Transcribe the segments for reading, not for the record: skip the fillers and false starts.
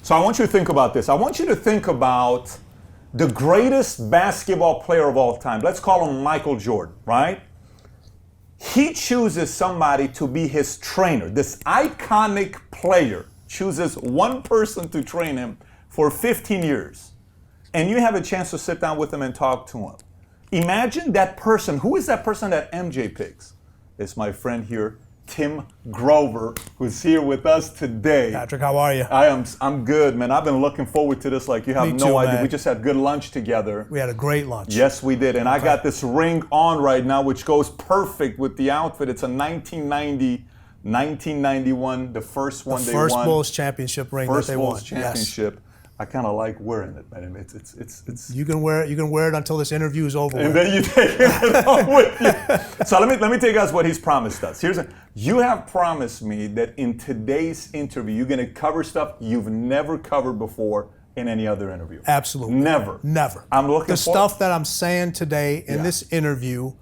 So I want you to think about this. I want you to think about the greatest basketball player of all time. Let's call him Michael Jordan, right? He chooses somebody to be his trainer. This iconic player chooses one person to train him for 15 years. And you have a chance to sit down with him and talk to him. Imagine that person. Who is that person that MJ picks? It's my friend here, Tim Grover, who's here with us today. Patrick, how are you? I'm good, man. I've been looking forward to this like you have no idea. Man. We just had good lunch together. We had a great lunch. Yes, we did. And I got this ring on right now, which goes perfect with the outfit. It's a 1991, the first one they won. First Bulls championship ring that they won. First Bulls championship. Yes. I kind of like wearing it, man. It's. You can wear it until this interview is over. And then you take it home with you. So let me tell you guys what he's promised us. You have promised me that in today's interview you're going to cover stuff you've never covered before in any other interview. Absolutely. Never. I'm looking the stuff that I'm saying today in this interview,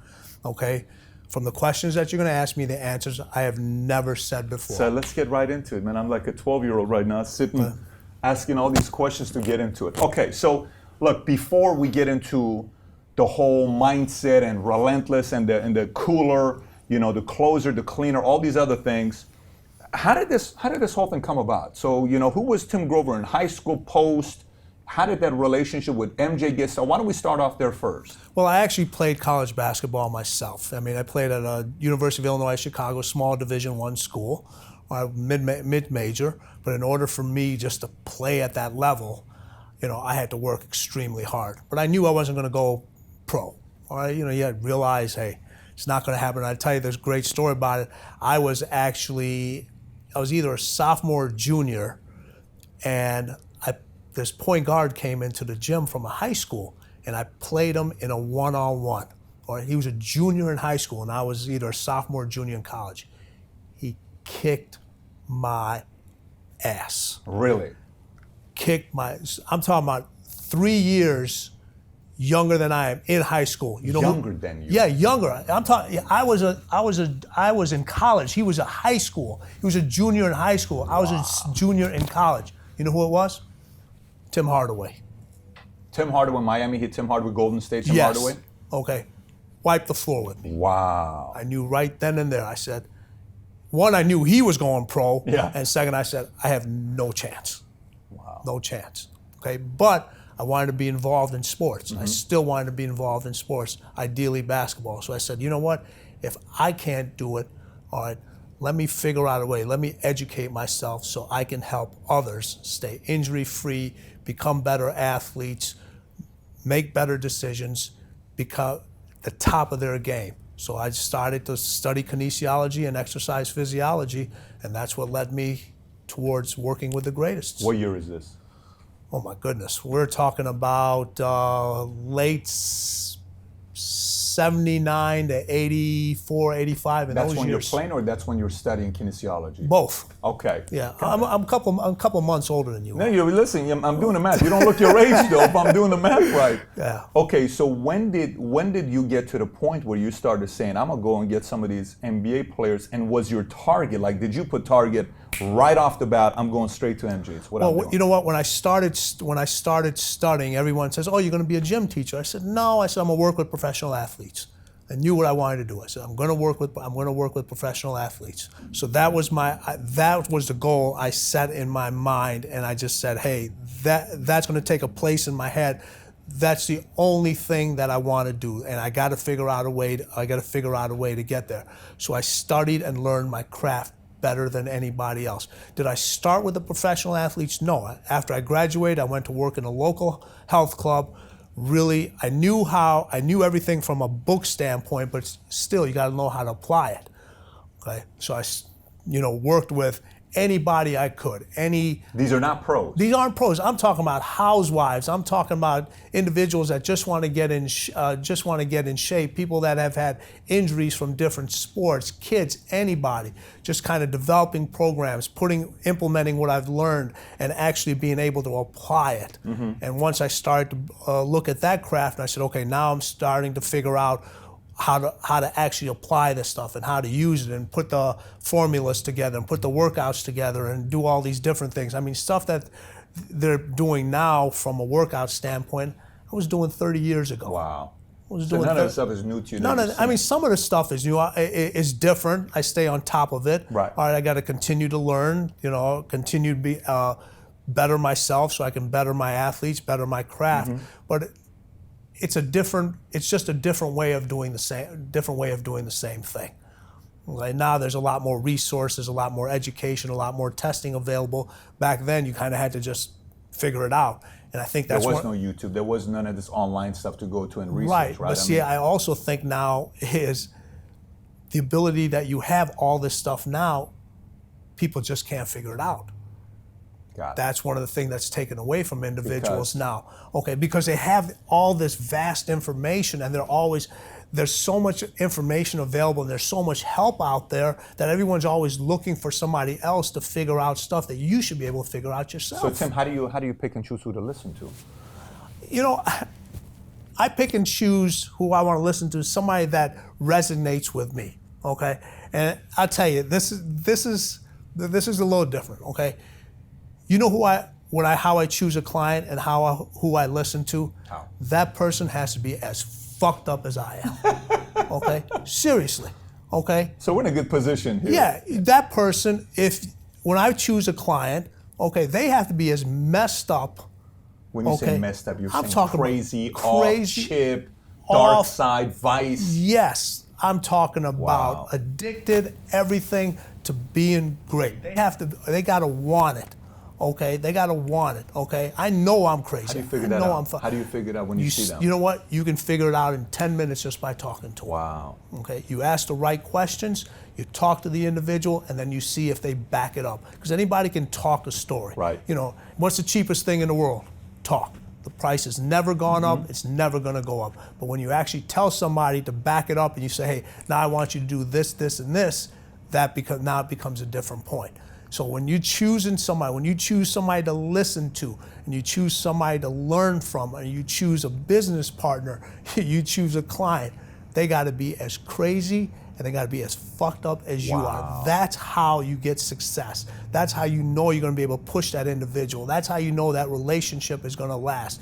okay, from the questions that you're going to ask me, the answers I have never said before. So let's get right into it, man. I'm like a 12-year-old right now sitting. Asking all these questions to get into it. Okay, so look, before we get into the whole mindset and Relentless and the cooler, the closer, the cleaner, all these other things, how did this whole thing come about? So, who was Tim Grover in high school, post? How did that relationship with MJ get started? Why don't we start off there first? Well, I actually played college basketball myself. I mean, I played at a University of Illinois Chicago, small Division I school. Mid-major, but in order for me just to play at that level, I had to work extremely hard. But I knew I wasn't going to go pro. All right, you had to realize, hey, it's not going to happen. I'll tell you this great story about it. I was either a sophomore or junior, and this point guard came into the gym from a high school, and I played him in a one-on-one. All right, he was a junior in high school, and I was either a sophomore or junior in college. He kicked my ass. Really? I'm talking about 3 years younger than I am in high school. Younger than you? Yeah, younger. I'm talking. I was in college. He was a high school. He was a junior in high school. I was a junior in college. You know who it was? Tim Hardaway. Tim Hardaway, Miami hit Tim Hardaway, Golden State. Tim yes. Hardaway. Okay. Wiped the floor with me. Wow. I knew right then and there. I said. One, I knew he was going pro, and second, I said, I have no chance. Wow. No chance, okay? But I wanted to be involved in sports. Mm-hmm. I still wanted to be involved in sports, ideally basketball. So I said, you know what? If I can't do it, all right, let me figure out a way. Let me educate myself so I can help others stay injury-free, become better athletes, make better decisions, become the top of their game. So I started to study kinesiology and exercise physiology, and that's what led me towards working with the greatest. What year is this? Oh my goodness, we're talking about late 79 to 84, 85 in those years. That's when you're playing, or that's when you're studying kinesiology? Both. Okay. Yeah, I'm a couple months older than you. No, you're listening. I'm doing the math. You don't look your age though, if I'm doing the math right. Yeah. Okay, so when did you get to the point where you started saying, I'm gonna go and get some of these NBA players? And was your target, like, did you put target right off the bat? I'm going straight to MJ. It's what I'm doing. You know what? When I started studying, everyone says, "Oh, you're going to be a gym teacher." I said, "No." I said, "I'm going to work with professional athletes." I knew what I wanted to do. I said, I'm going to work with professional athletes. So that was the goal I set in my mind, and I just said, hey, that's going to take a place in my head. That's the only thing that I want to do, and I got to figure out a way to get there. So I studied and learned my craft better than anybody else. Did I start with the professional athletes? No. After I graduated, I went to work in a local health club. Really, I knew everything from a book standpoint, but still, you got to know how to apply it. Okay, so I, worked with anybody I could. These are not pros. These aren't pros. I'm talking about housewives. I'm talking about individuals that just want to get in shape. People that have had injuries from different sports. Kids, anybody. Just kind of developing programs, implementing what I've learned, and actually being able to apply it. Mm-hmm. And once I started to look at that craft, I said, okay, now I'm starting to figure out how to actually apply this stuff and how to use it and put the formulas together and put the workouts together and do all these different things. I mean, stuff that they're doing now from a workout standpoint, I was doing 30 years ago. Wow. I was So doing none of the stuff is new to you. I mean, some of the stuff is new. Is different. I stay on top of it. Right. All right. I got to continue to learn. Continue to be better myself, so I can better my athletes, better my craft. But it's just a different way of doing the same thing. Right now, there's a lot more resources, a lot more education, a lot more testing available. Back then, you kind of had to just figure it out. And I think that's there was no YouTube. There was none of this online stuff to go to and research, right? But see, I also think now is the ability that you have all this stuff now, people just can't figure it out. That's one of the things that's taken away from individuals now. Okay, because they have all this vast information, and there's so much information available, and there's so much help out there that everyone's always looking for somebody else to figure out stuff that you should be able to figure out yourself. So Tim, how do you pick and choose who to listen to? I pick and choose who I want to listen to, somebody that resonates with me. Okay, and I'll tell you, this is a little different. Okay, you know how I choose a client and who I listen to? How? That person has to be as fucked up as I am. Okay? Seriously. Okay? So we're in a good position here. Yeah, that person, when I choose a client, okay, they have to be as messed up. When you say messed up, you're saying crazy, off chip, dark side, vice. Yes, I'm talking about addicted, everything to being great. They gotta want it. Okay, they gotta want it. Okay, I know I'm crazy. How do you figure that out? How do you figure it out when you see them? You know what? You can figure it out in 10 minutes just by talking to them. Wow. Okay, you ask the right questions, you talk to the individual, and then you see if they back it up. Because anybody can talk a story. Right. What's the cheapest thing in the world? Talk. The price has never gone up. It's never going to go up. But when you actually tell somebody to back it up, and you say, hey, now I want you to do this, this, and this, now it becomes a different point. So when you choose somebody to listen to, and you choose somebody to learn from, and you choose a business partner, you choose a client, they got to be as crazy and they got to be as fucked up as you are. That's how you get success. That's how you know you're going to be able to push that individual. That's how you know that relationship is going to last.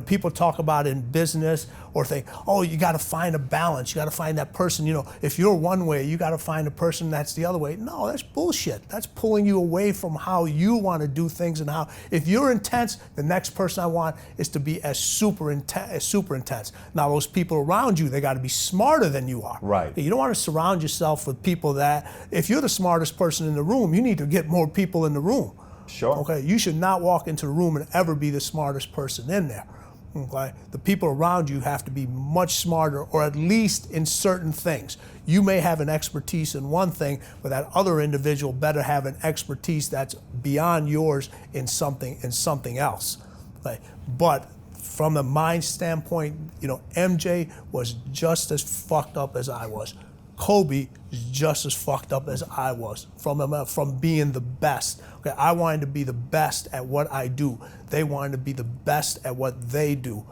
People talk about in business or think, oh, you got to find a balance. You got to find that person. If you're one way, you got to find a person that's the other way. No, that's bullshit. That's pulling you away from how you want to do things and how. If you're intense, the next person I want is to be as super intense. Now, those people around you, they got to be smarter than you are. Right. You don't want to surround yourself with people that, if you're the smartest person in the room, you need to get more people in the room. Sure. Okay. You should not walk into the room and ever be the smartest person in there. Okay. The people around you have to be much smarter, or at least in certain things. You may have an expertise in one thing, but that other individual better have an expertise that's beyond yours in something else. Okay. But from a mind standpoint, MJ was just as fucked up as I was. Kobe is just as fucked up as I was from being the best. Okay, I wanted to be the best at what I do. They wanted to be the best at what they do.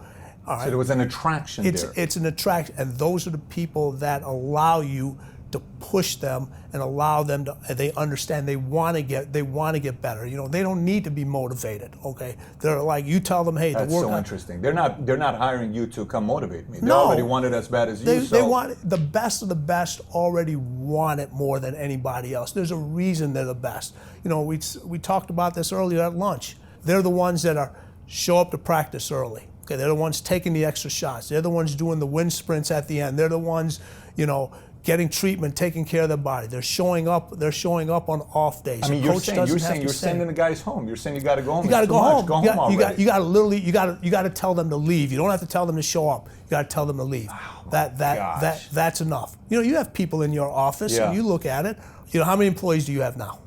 All right? So there was an attraction there. It's an attraction, and those are the people that allow you to push them and allow them to. They understand they want to get better. They don't need to be motivated. Okay, they're like, you tell them, hey, that's so interesting. They're not hiring you to come motivate me. They no, already want it as bad as you. They want the best of the best. Already want it more than anybody else. There's a reason they're the best. We talked about this earlier at lunch. They're the ones that show up to practice early. Okay, they're the ones taking the extra shots. They're the ones doing the wind sprints at the end. They're the ones, getting treatment, taking care of their body. They're showing up on off days. I mean, you're sending the guys home. You're saying you got to go home. You got to go home. Go home already. You got to tell them to leave. You don't have to tell them to show up. You got to tell them to leave. Oh, that's enough. You have people in your office, and you look at it. How many employees do you have now?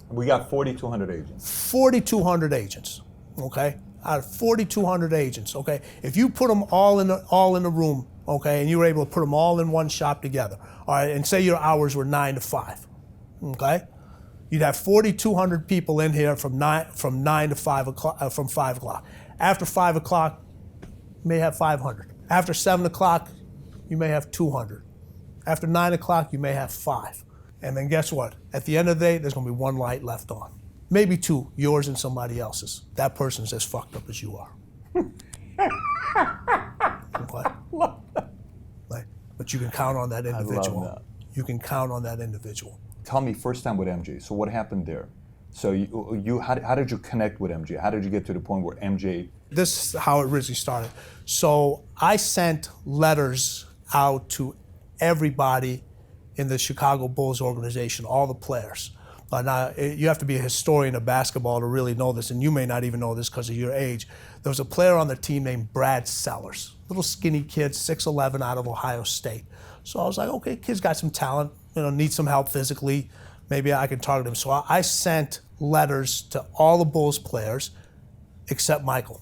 We got 4,200 agents. 4,200 agents. Okay, out of 4,200 agents. Okay, if you put them all in the room, okay, and you were able to put them all in one shop together, all right, and say your hours were 9 to 5, okay, you'd have 4,200 people in here from 9 to 5 o'clock, from 5 o'clock. After 5 o'clock, you may have 500. After 7 o'clock, you may have 200. After 9 o'clock, you may have 5. And then guess what? At the end of the day, there's going to be one light left on. maybe two, yours and somebody else's. That person's as fucked up as you are. Okay? Like, but you can count on that individual. that. You can count on that individual. Tell me, first time with MJ. So what happened there? So how did you connect with MJ? How did you get to the point where MJ? This is how it originally started. So I sent letters out to everybody in the Chicago Bulls organization, all the players. Now, you have to be a historian of basketball to really know this, and you may not even know this because of your age. There was a player on the team named Brad Sellers, little skinny kid, 6'11", out of Ohio State. So I was like, okay, kid's got some talent, needs some help physically. Maybe I can target him. So I sent letters to all the Bulls players except Michael.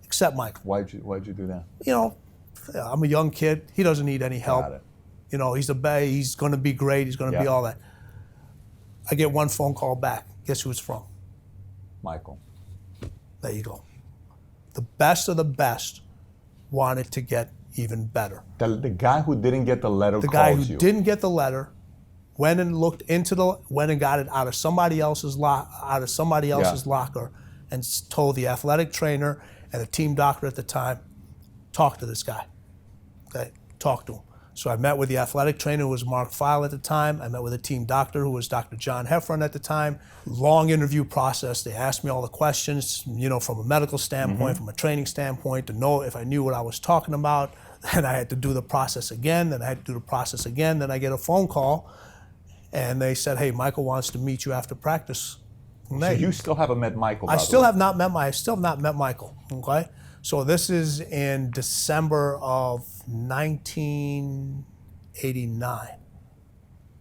Except Michael. Why'd you do that? I'm a young kid. He doesn't need any help. Got it. He's going to be great. He's going to be all that. I get one phone call back. Guess who it's from? Michael. There you go. The best of the best wanted to get even better. The guy who didn't get the letter The calls guy who you. didn't get the letter went and got it out of somebody else's locker and told the athletic trainer and the team doctor at the time, talk to this guy. Okay, talk to him. So I met with the athletic trainer, who was Mark Feil at the time. I met with the team doctor, who was Dr. John Heffron at the time. Long interview process. They asked me all the questions, from a medical standpoint, from a training standpoint, to know if I knew what I was talking about. Then I had to do the process again. Then I had to do the process again. Then I get a phone call, and they said, "Hey, Michael wants to meet you after practice." So you still haven't met Michael? I still have not met Michael. Okay. So this is in December of 1989.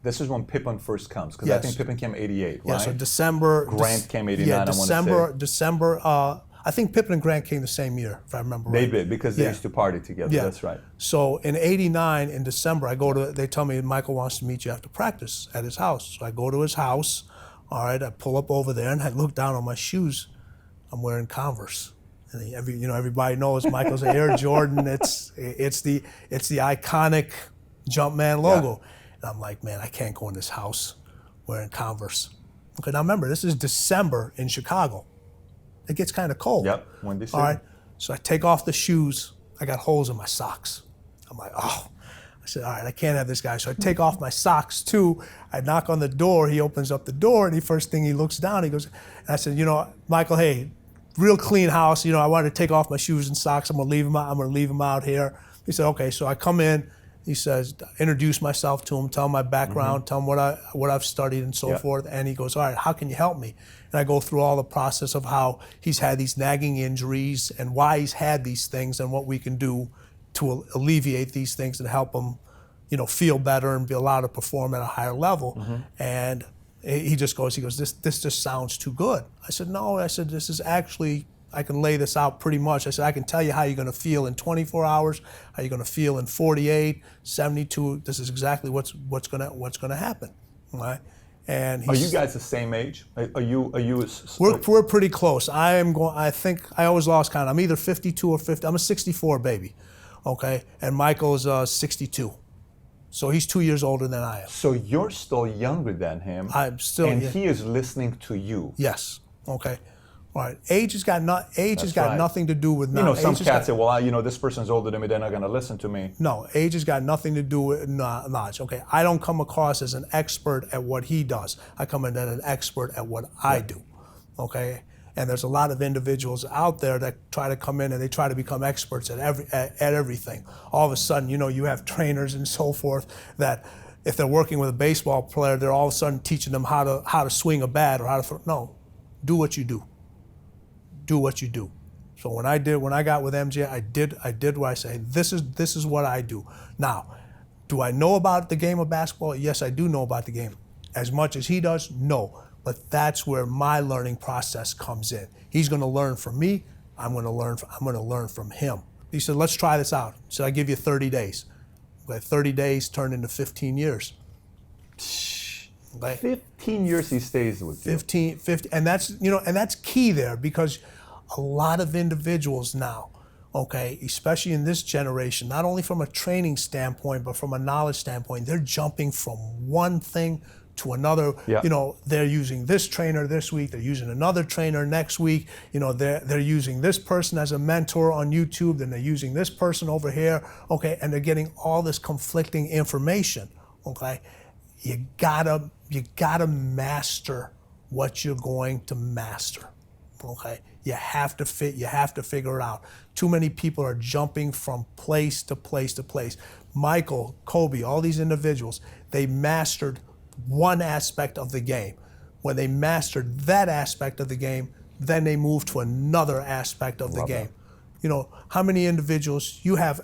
This is when Pippen first comes, because I Yes. think Pippen came 88, right? Yeah, so December. Grant came 89, Yeah, I wanna say. December. I think Pippen and Grant came the same year, if I remember right. They did, because they Yeah. used to party together. Yeah. That's right. So in '89, in December, they tell me Michael wants to meet you after practice at his house. So I go to his house. All right, I pull up over there and I look down on my shoes. I'm wearing Converse. And everybody knows Michael's Air Jordan. It's the iconic Jumpman logo. Yeah. And I'm like, man, I can't go in this house wearing Converse. Okay, now remember, this is December in Chicago. It gets kind of cold. Yep, Windy City. All right, so I take off the shoes. I got holes in my socks. I'm like, oh. I said, all right, I can't have this guy. So I take off my socks too. I knock on the door. He opens up the door, and the first thing he looks down, he goes, and I said, Michael, hey, real clean house. I wanted to take off my shoes and socks. I'm gonna leave them out here. He said, okay. So I come in. He says, introduce myself to him, tell him my background, tell him what I've studied and so forth. And he goes, all right, how can you help me? And I go through all the process of how he's had these nagging injuries and why he's had these things and what we can do to alleviate these things and help him, feel better and be allowed to perform at a higher level. And he just goes, this just sounds too good. I said, no. I said, this is actually, I can lay this out pretty much. I said, I can tell you how you're going to feel in 24 hours, how you're going to feel in 48, 72. This is exactly what's going to happen. All right. And Are you guys the same age? Are you? We're pretty close. I think I always lost count. I'm either 52 or 50. I'm a 64 baby, okay. And Michael's 62, so he's 2 years older than I am. So you're still younger than him. I'm still. And he is listening to you. Yes. Okay. All right. Age has got right. nothing to do with. Some cats say, well, this person's older than me. They're not going to listen to me. No, age has got nothing to do with knowledge. Okay, I don't come across as an expert at what he does. I come in as an expert at what I do. Okay, and there's a lot of individuals out there that try to come in and they try to become experts at everything. All of a sudden, you have trainers and so forth that if they're working with a baseball player, they're all of a sudden teaching them how to swing a bat or how to throw. No, do what you do. Do what you do. So when I got with MJ, I did what I say. This is what I do. Now, do I know about the game of basketball? Yes, I do know about the game. As much as he does, no. But that's where my learning process comes in. He's going to learn from me. I'm going to learn from him. He said, let's try this out. So I give you 30 days. But 30 days turned into 15 years. 15 years he stays with you. 15, and that's key there, because a lot of individuals now, okay, especially in this generation, not only from a training standpoint, but from a knowledge standpoint, they're jumping from one thing to another. Yeah. You know, they're using this trainer this week, they're using another trainer next week. You know, they're using this person as a mentor on YouTube, then they're using this person over here. Okay, and they're getting all this conflicting information. Okay, you gotta master what you're going to master. Okay, you have to figure it out. Too many people are jumping from place to place to place. Michael, Kobe, all these individuals, they mastered one aspect of the game. When they mastered that aspect of the game, then they moved to another aspect of the game. You know, how many individuals, you have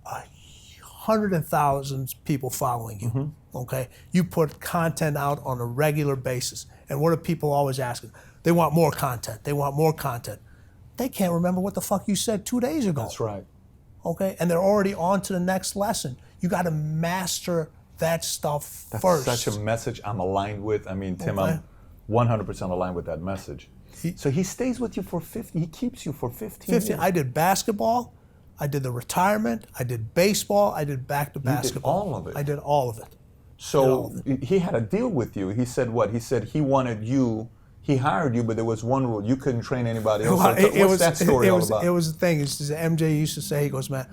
100,000 people following you, okay? You put content out on a regular basis. And what are people always asking? They want more content. They want more content. They can't remember what the fuck you said 2 days ago. That's right. Okay, and they're already on to the next lesson. You got to master that stuff first. That's such a message I'm aligned with. I mean, Tim, Okay. I'm 100% aligned with that message. So he stays with you for 50, he keeps you for 15 years. I did basketball, I did the retirement, I did baseball, I did back to basketball. all of it? I did all of it. So he had a deal with you. He said what? He said he wanted you, he hired you, but there was one rule. You couldn't train anybody else. Well, So what's that story all about? It was the thing. It's just, MJ used to say, he goes, man,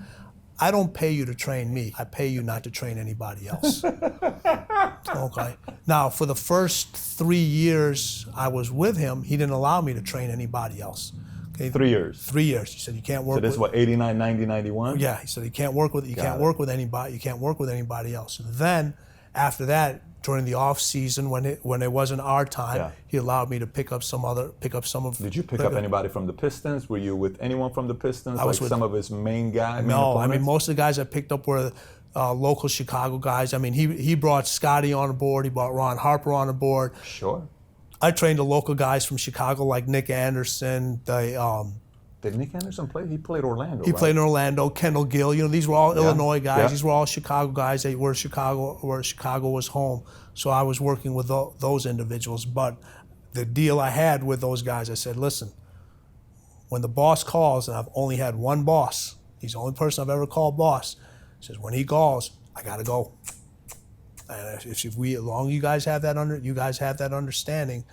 I don't pay you to train me. I pay you not to train anybody else. Okay. Now, for the first 3 years I was with him, he didn't allow me to train anybody else. Okay. 3 years. 3 years. He said, you can't work So this is what, 89, 90, 91? Yeah, he said you can't work with anybody. You can't work with anybody else. And then after that, during the off season, when it wasn't our time, he allowed me to pick up some of. Did you pick up anybody from the Pistons? Were you with anyone from the Pistons? I was with some of his main guys. No, I mean most of the guys I picked up were local Chicago guys. I mean he brought Scotty on board. He brought Ron Harper on board. Sure. I trained the local guys from Chicago like Nick Anderson. Did Nick Anderson play? He played Orlando. He played in Orlando. Kendall Gill. You know, these were all Illinois guys. Yeah. These were all Chicago guys. They were where Chicago was home. So I was working with those individuals. But the deal I had with those guys, I said, listen, when the boss calls, and I've only had one boss. He's the only person I've ever called boss. He says, when he calls, I gotta go. And as long as you guys have that understanding,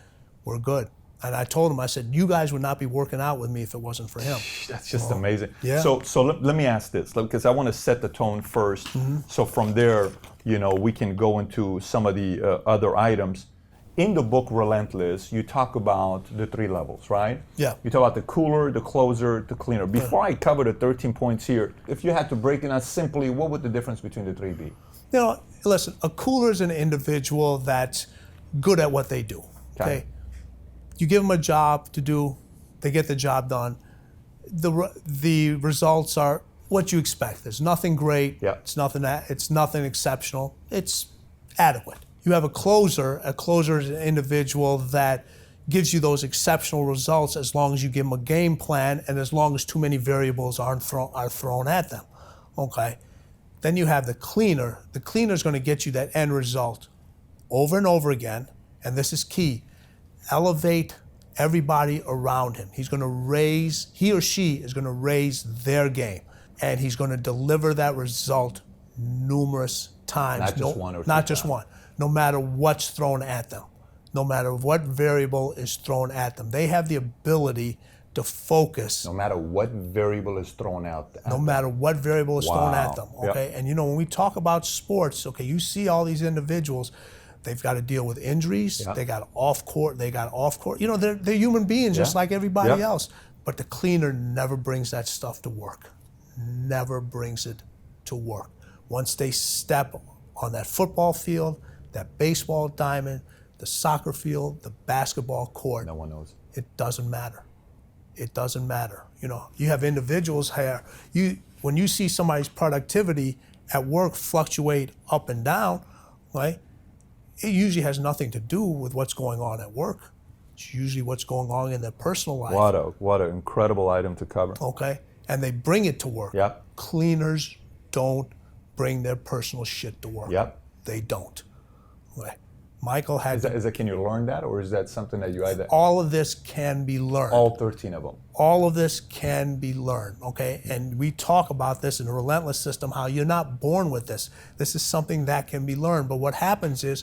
we're good. And I told him, I said, you guys would not be working out with me if it wasn't for him. That's just amazing. Yeah. So let me ask this, because I want to set the tone first. So from there, you know, we can go into some of the other items. In the book Relentless, you talk about the 3 levels, right? Yeah. You talk about the cooler, the closer, the cleaner. Before I cover the 13 points here, if you had to break it down simply, what would the difference between the 3 be? You know, listen, a cooler is an individual that's good at what they do, okay? You give them a job to do, they get the job done. The results are what you expect. There's nothing great, it's nothing exceptional, it's adequate. You have a closer is an individual that gives you those exceptional results as long as you give them a game plan and as long as too many variables are thrown at them, okay? Then you have the cleaner. The cleaner is going to get you that end result over and over again, and this is key. Elevate everybody around him. He or she is going to raise their game, and he's going to deliver that result numerous times. Not just one or two Not just one. No matter what's thrown at them, no matter what variable is thrown at them. They have the ability to focus. No matter what variable is thrown out. No matter what variable is thrown at them, Yep. okay? And you know, when we talk about sports, okay, you see all these individuals, they've got to deal with injuries, they got off court. You know, they're human beings just like everybody else. But the cleaner never brings that stuff to work. Never brings it to work. Once they step on that football field, that baseball diamond, the soccer field, the basketball court, No one knows. it doesn't matter. It doesn't matter. You know, you have individuals here, when you see somebody's productivity at work fluctuate up and down, right? It usually has nothing to do with what's going on at work. It's usually what's going on in their personal life. What an incredible item to cover. Okay? And they bring it to work. Yep. Cleaners don't bring their personal shit to work. Yep. They don't. Okay? Michael had Can you learn that, or is that something that you either? all of this can be learned. All 13 of them. All of this can be learned, okay? And we talk about this in the Relentless system, how you're not born with this. This is something that can be learned. But what happens is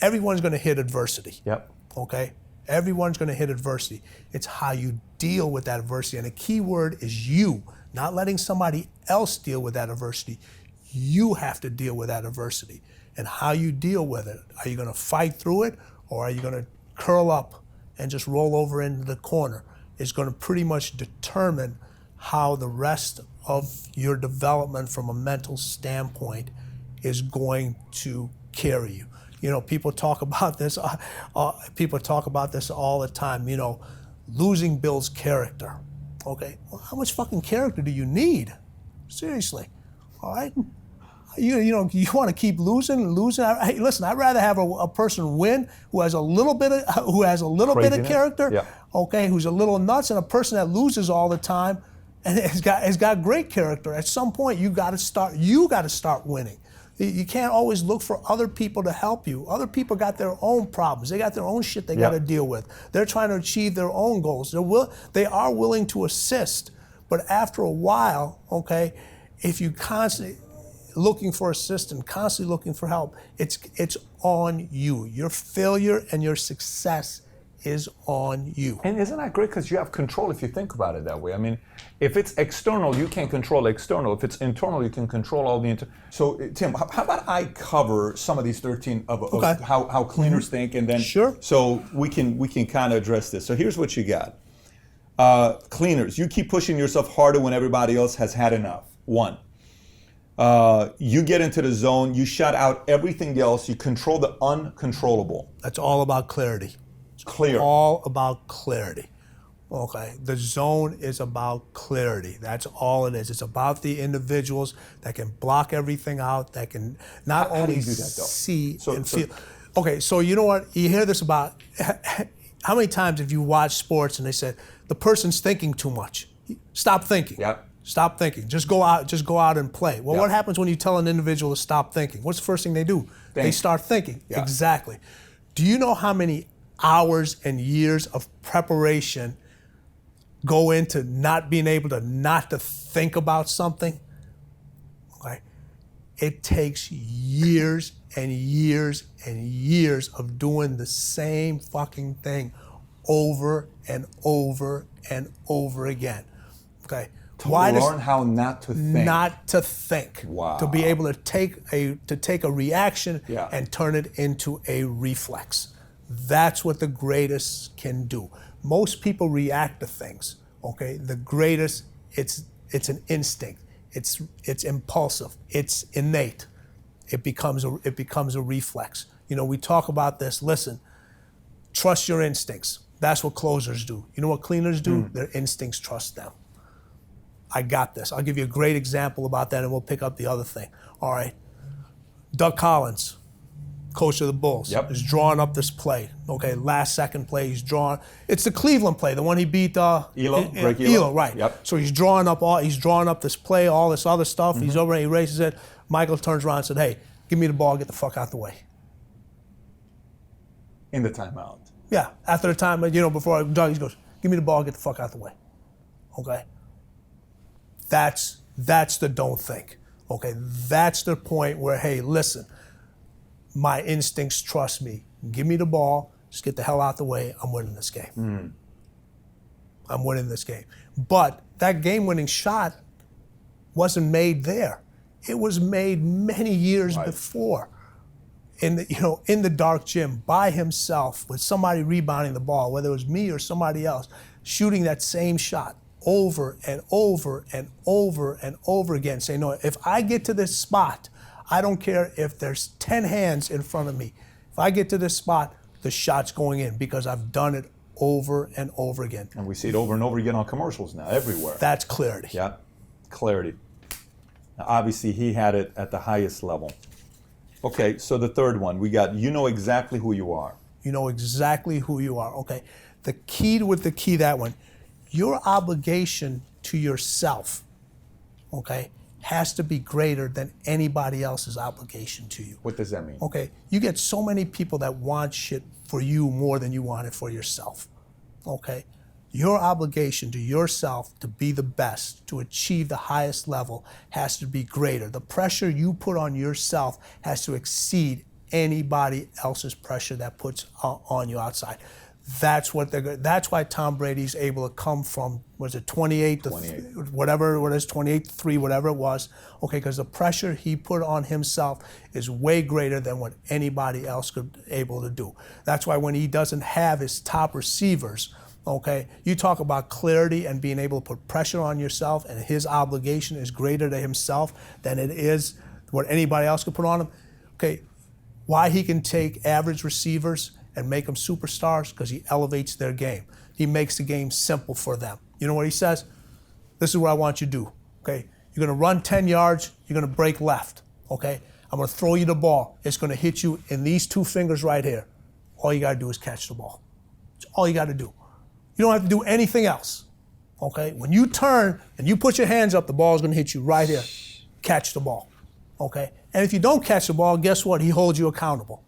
everyone's going to hit adversity. Yep. Okay? Everyone's going to hit adversity. It's how you deal with that adversity. And the key word is you, not letting somebody else deal with that adversity. You have to deal with that adversity. And how you deal with it. Are you going to fight through it, or are you going to curl up and just roll over into the corner? Is going to pretty much determine how the rest of your development from a mental standpoint is going to carry you. You know, people talk about this. People talk about this all the time. You know, losing builds character. Okay, well, how much fucking character do you need? Seriously, all right. You want to keep losing. Hey, listen, I'd rather have a person win who has a little bit of Craziness. character, Yeah. okay, who's a little nuts, and a person that loses all the time and has got great character. At some point, you got to start winning. You can't always look for other people to help you. Other people got their own problems. They got their own shit they got to deal with. They're trying to achieve their own goals. They are willing to assist, but after a while, okay, if you constantly looking for assistance, constantly looking for help, it's on you. Your failure and your success is on you. And isn't that great? Because you have control if you think about it that way. I mean, if it's external, you can't control external. If it's internal, you can control all the internal. So, Tim, how about I cover some of these 13 of how cleaners think, and then so we can kind of address this. So here's what you got. Cleaners, you keep pushing yourself harder when everybody else has had enough. 1. You get into the zone, you shut out everything else, you control the uncontrollable. That's all about clarity. Clear. All about clarity. Okay, the zone is about clarity. That's all it is. It's about the individuals that can block everything out, that can not only see and feel. Okay, so you know what? You hear this about, how many times have you watched sports and they said, the person's thinking too much. Stop thinking. Yep. Stop thinking. Just go out and play. Well, what happens when you tell an individual to stop thinking? What's the first thing they do? They start thinking. Yeah. Exactly. Do you know how many hours and years of preparation go into not being able to not to think about something? Okay. It takes years and years and years of doing the same fucking thing over and over and over again. Okay. Learn how not to think. Not to think. Wow. To be able to take a reaction and turn it into a reflex. That's what the greatest can do. Most people react to things. Okay, the greatest, it's an instinct. It's impulsive. It's innate. It becomes a reflex. You know, we talk about this. Listen, trust your instincts. That's what closers do. You know what cleaners do? Their instincts trust them. I got this. I'll give you a great example about that, and we'll pick up the other thing. All right. Doug Collins, coach of the Bulls, is drawing up this play. Okay, last second play, he's drawing. It's the Cleveland play, the one he beat Elo, right? Yep. So he's drawing up this play, all this other stuff. He's over, he races it. Michael turns around and said, "Hey, give me the ball, get the fuck out the way." In the timeout. Yeah, after the time, before Doug, he goes, "Give me the ball, get the fuck out the way." Okay. That's the don't think. Okay, that's the point where, hey, listen, my instincts trust me. Give me the ball, just get the hell out the way. I'm winning this game. I'm winning this game. But that game-winning shot wasn't made there. It was made many years before, in the dark gym by himself with somebody rebounding the ball, whether it was me or somebody else, shooting that same shot over and over and over and over again, saying, no, if I get to this spot, I don't care if there's 10 hands in front of me. If I get to this spot, the shot's going in because I've done it over and over again. And we see it over and over again on commercials now, everywhere. That's clarity. Yeah, clarity. Now, obviously, he had it at the highest level. Okay, so the third one, we got, you know exactly who you are. You know exactly who you are. Okay, the key, that one, your obligation to yourself, okay, has to be greater than anybody else's obligation to you. What does that mean? Okay, you get so many people that want shit for you more than you want it for yourself. Okay, your obligation to yourself to be the best, to achieve the highest level, has to be greater. The pressure you put on yourself has to exceed anybody else's pressure that puts on you outside. That's what that's why Tom Brady's able to come from, was it 28 to 28. Whatever it is, 28 to 3, whatever it was. Okay, because the pressure he put on himself is way greater than what anybody else could able to do. That's why when he doesn't have his top receivers, okay, you talk about clarity and being able to put pressure on yourself, and his obligation is greater to himself than it is what anybody else could put on him. Okay, why he can take average receivers and make them superstars? Because he elevates their game. He makes the game simple for them. You know what he says? This is what I want you to do, okay? You're gonna run 10 yards, you're gonna break left, okay? I'm gonna throw you the ball. It's gonna hit you in these 2 fingers right here. All you gotta do is catch the ball. It's all you gotta do. You don't have to do anything else, okay? When you turn and you put your hands up, the ball is gonna hit you right here. Catch the ball, okay? And if you don't catch the ball, guess what? He holds you accountable.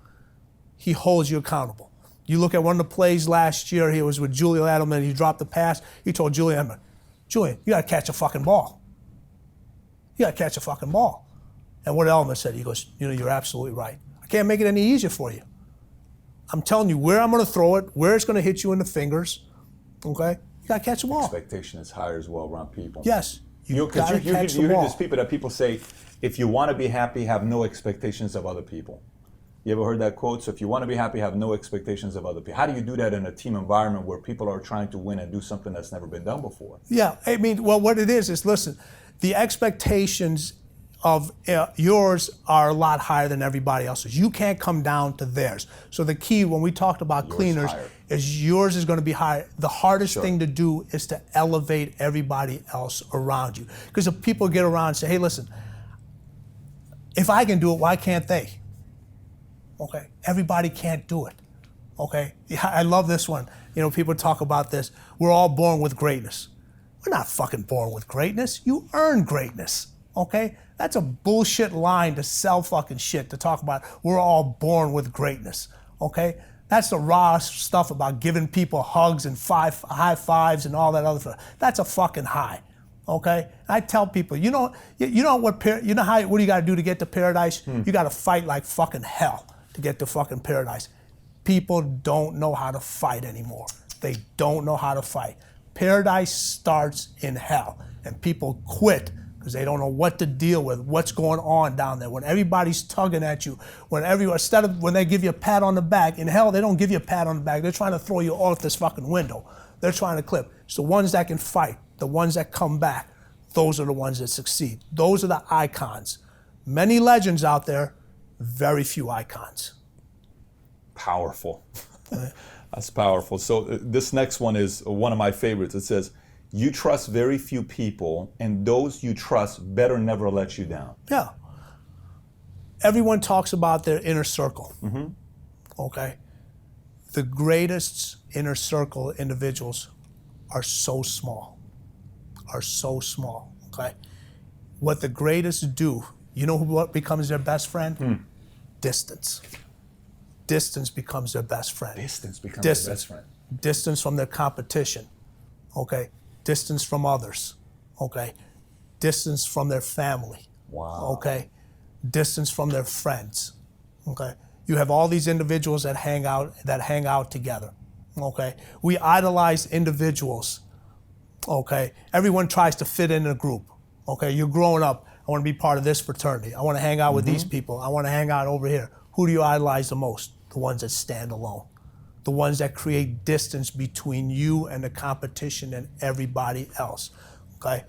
He holds you accountable. You look at one of the plays last year, he was with Julian Edelman, he dropped the pass, he told Julian Edelman, Julian, you gotta catch a fucking ball. You gotta catch a fucking ball. And what Edelman said, he goes, you know, you're absolutely right. I can't make it any easier for you. I'm telling you where I'm gonna throw it, where it's gonna hit you in the fingers, okay? You gotta catch the ball. Expectation is higher as well around people. Yes, you gotta catch the you hear ball. these people that people say, if you want to be happy, have no expectations of other people. You ever heard that quote? So if you want to be happy, have no expectations of other people. How do you do that in a team environment where people are trying to win and do something that's never been done before? Yeah, I mean, well, what it is listen, the expectations of yours are a lot higher than everybody else's. You can't come down to theirs. So the key when we talked about cleaners is yours is going to be higher. The hardest thing to do is to elevate everybody else around you. Because if people get around and say, hey, listen, if I can do it, why can't they? Okay, everybody can't do it. Okay, I love this one. You know, people talk about this. We're all born with greatness. We're not fucking born with greatness. You earn greatness. Okay, that's a bullshit line to sell fucking shit, to talk about we're all born with greatness. Okay, that's the raw stuff about giving people hugs and high fives and all that other stuff. That's a fucking high. Okay, I tell people, what do you got to do to get to paradise? You got to fight like fucking hell to get to fucking paradise. People don't know how to fight anymore. They don't know how to fight. Paradise starts in hell, and people quit because they don't know what to deal with, what's going on down there. When everybody's tugging at you, when they give you a pat on the back, in hell they don't give you a pat on the back. They're trying to throw you off this fucking window. They're trying to clip. It's the ones that can fight, the ones that come back. Those are the ones that succeed. Those are the icons. Many legends out there, very few icons. Powerful. That's powerful. So this next one is one of my favorites. It says, you trust very few people, and those you trust better never let you down. Yeah. Everyone talks about their inner circle. Mm-hmm. Okay? The greatest inner circle individuals are so small. Okay? What the greatest do, you know what becomes their best friend? Distance. Distance becomes their best friend. Distance becomes their best friend. Distance from their competition. Okay? Distance from others. Okay? Distance from their family. Wow. Okay? Distance from their friends. Okay? You have all these individuals that hang out together. Okay? We idolize individuals. Okay? Everyone tries to fit in a group. Okay? You're growing up. I want to be part of this fraternity. I want to hang out with these people. I want to hang out over here. Who do you idolize the most? The ones that stand alone. The ones that create distance between you and the competition and everybody else. Okay?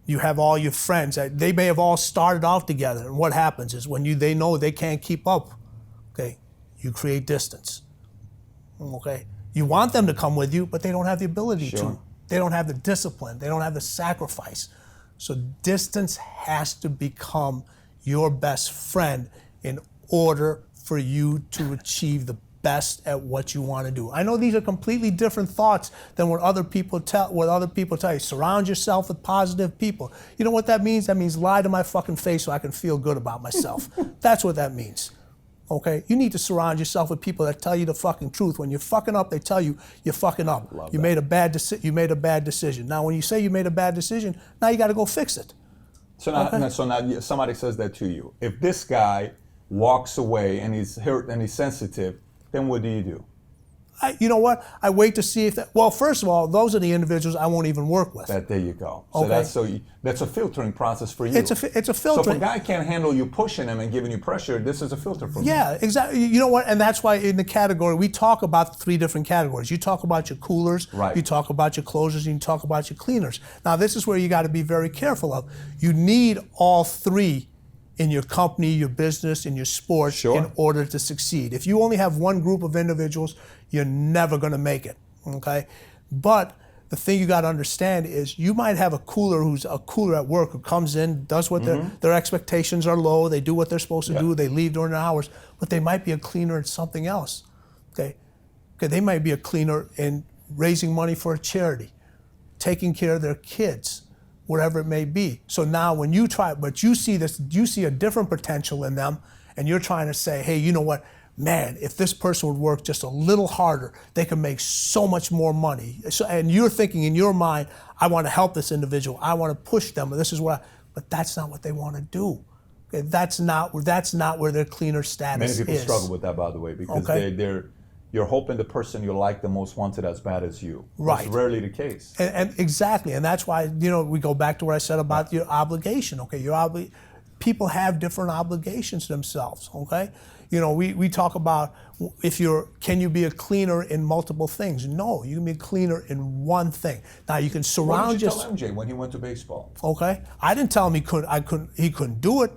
You have all your friends. They may have all started off together, and what happens is when they know they can't keep up, okay, you create distance. Okay? You want them to come with you, but they don't have the ability to. They don't have the discipline. They don't have the sacrifice. So distance has to become your best friend in order for you to achieve the best at what you want to do. I know these are completely different thoughts than what other people tell you. Surround yourself with positive people. You know what that means? That means lie to my fucking face so I can feel good about myself. That's what that means. Okay? You need to surround yourself with people that tell you the fucking truth. When you're fucking up, they tell you you're fucking up. You made a bad decision. Now when you say you made a bad decision, now you got to go fix it. So now somebody says that to you. If this guy walks away and he's hurt and he's sensitive, then what do? You know what? I wait to see if that. Well, first of all, those are the individuals I won't even work with. There you go. So Okay. that's a filtering process for you. It's a So filter. if a guy can't handle you pushing him and giving you pressure, this is a filter for him. Yeah, exactly. You know what? And that's why in the category, we talk about the 3 different categories. You talk about your coolers, Right. you talk about your closers, and you talk about your cleaners. Now, this is where you got to be very careful of. You need all 3 in your company, your business, in your sport Sure. in order to succeed. If you only have one group of individuals, you're never going to make it, okay? But the thing you got to understand is you might have a cooler who's a cooler at work who comes in, does what their expectations are low, they do what they're supposed to do, they leave during their hours, but they might be a cleaner at something else, okay? They might be a cleaner in raising money for a charity, taking care of their kids, whatever it may be. So now when you try, but you see this, you see a different potential in them, and you're trying to say, hey, you know what? Man, if this person would work just a little harder, they could make so much more money. So, and you're thinking in your mind, I want to help this individual. I want to push them. This is what, but that's not what they want to do. Okay, that's not where their cleaner status is. Many people struggle with that, by the way, because you're hoping the person you like the most wants it as bad as you. Right. It's rarely the case. And exactly, and that's why we go back to what I said about your obligation. Okay, people have different obligations to themselves. Okay, we talk about can you be a cleaner in multiple things? No, you can be a cleaner in one thing. Now you can surround What did you yourself. tell MJ when he went to baseball? Okay, I didn't tell him he couldn't do it.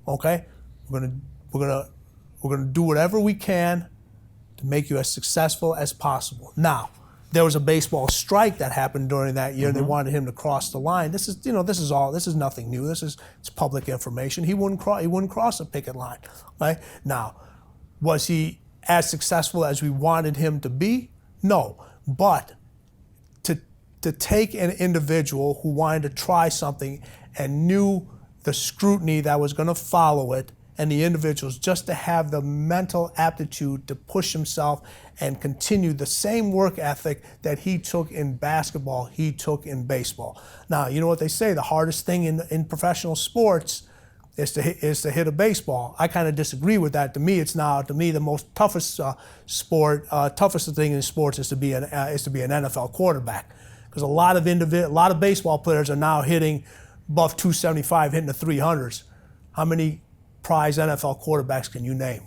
Okay, we're gonna do whatever we can to make you as successful as possible. Now, there was a baseball strike that happened during that year. They wanted him to cross the line. This is nothing new. It's public information. He wouldn't cross a picket line. Right? Now, was he as successful as we wanted him to be? No. But to take an individual who wanted to try something and knew the scrutiny that was going to follow it, and the individuals just to have the mental aptitude to push himself and continue the same work ethic that he took in basketball, he took in baseball. Now, you know what they say, the hardest thing in professional sports is to hit a baseball. I kind of disagree with that. To me, the most toughest toughest thing in sports is to be an NFL quarterback, because a lot of baseball players are now hitting above 275, hitting the 300s. How many prize NFL quarterbacks can you name?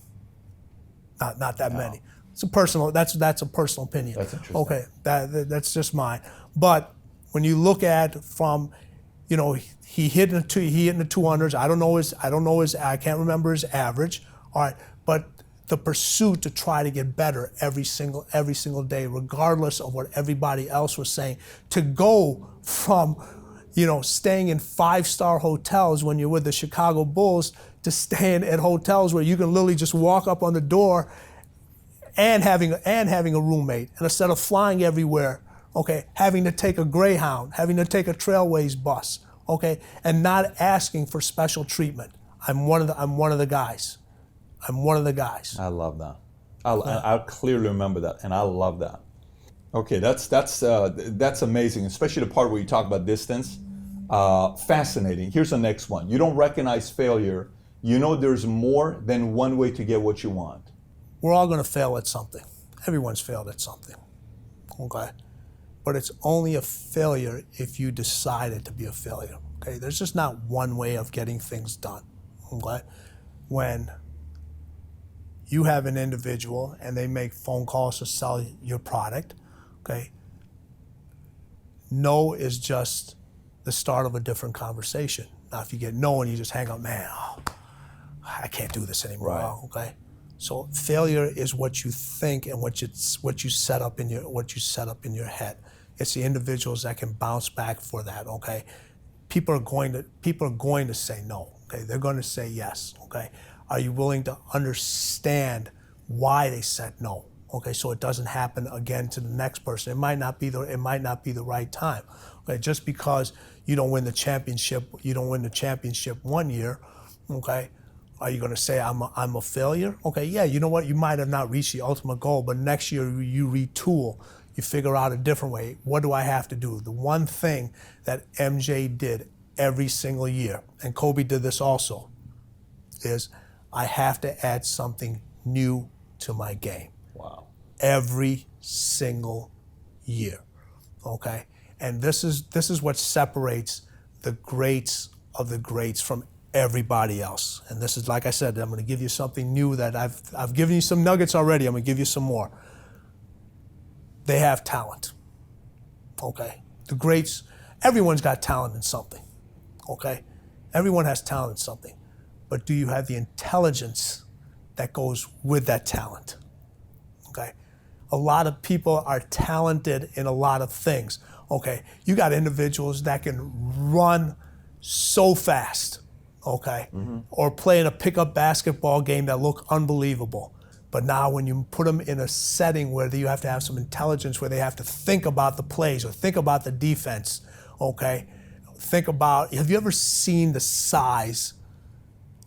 Not that many. It's that's a personal opinion. That's interesting. Okay, that's just mine. But when you look at from, he hit in the 200s. I can't remember his average. All right, but the pursuit to try to get better every single day, regardless of what everybody else was saying, to go from staying in 5-star hotels when you're with the Chicago Bulls to staying at hotels where you can literally just walk up on the door and having a roommate. And instead of flying everywhere, okay, having to take a Greyhound, having to take a Trailways bus, okay, and not asking for special treatment. I'm one of the guys. I love that. I clearly remember that, and I love that. Okay, that's amazing, especially the part where you talk about distance. Fascinating. Here's the next one. You don't recognize failure. You know there's more than one way to get what you want. We're all going to fail at something. Everyone's failed at something. Okay? But it's only a failure if you decided to be a failure. Okay? There's just not one way of getting things done. Okay? When you have an individual and they make phone calls to sell your product, okay? No is just the start of a different conversation. Now, if you get no and you just hang up, man, I can't do this anymore. Right. Okay, so failure is what you think and what you set up in your head. It's the individuals that can bounce back for that. Okay, people are going to say no. Okay, they're going to say yes. Okay, are you willing to understand why they said no? Okay, so it doesn't happen again to the next person. It might not be the right time. Okay, just because you don't win the championship one year, okay, are you going to say I'm a failure? Okay, yeah, you know what? You might have not reached the ultimate goal, but next year you retool, you figure out a different way. What do I have to do? The one thing that MJ did every single year, and Kobe did this also, is I have to add something new to my game. Wow. Every single year, okay? And this is what separates the greats of the greats from everybody else. And this is, like I said, I'm going to give you something new that I've given you some nuggets already. I'm going to give you some more. They have talent, okay? The greats, everyone's got talent in something, okay? Everyone has talent in something. But do you have the intelligence that goes with that talent, okay? A lot of people are talented in a lot of things, okay? You got individuals that can run so fast, okay? Or play in a pickup basketball game that look unbelievable. But now when you put them in a setting where you have to have some intelligence, where they have to think about the plays or think about the defense, okay? Think about, have you ever seen the size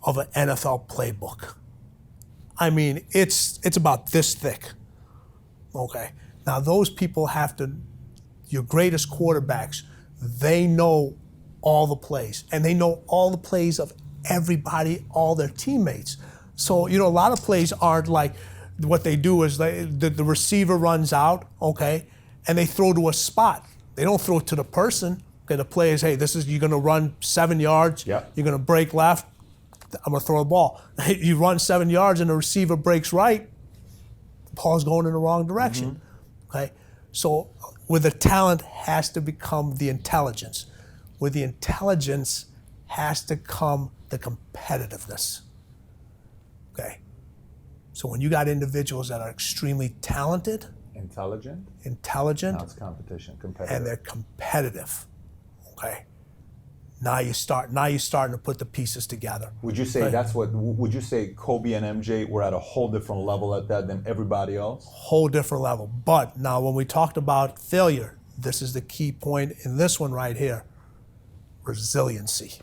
of an NFL playbook? I mean, it's about this thick, okay? Now those people have to, your greatest quarterbacks, they know all the plays, and they know all the plays of everybody, all their teammates. So, you know, a lot of plays aren't like, what they do is the receiver runs out, okay, and they throw to a spot. They don't throw to the person. Okay, the play is, hey, you're gonna run 7 yards, Yeah. You're gonna break left, I'm gonna throw the ball. You run 7 yards and the receiver breaks right, the ball's going in the wrong direction, okay? So with the talent has to become the intelligence. With the intelligence has to come the competitiveness. Okay. So when you got individuals that are extremely talented, Intelligent. intelligent, Now it's competition, competitive. and they're competitive, okay. Now you're starting to put the pieces together. Would you say Okay. would you say Kobe and MJ were at a whole different level at that than everybody else? Whole different level. But now when we talked about failure, this is the key point in this one right here. Resiliency.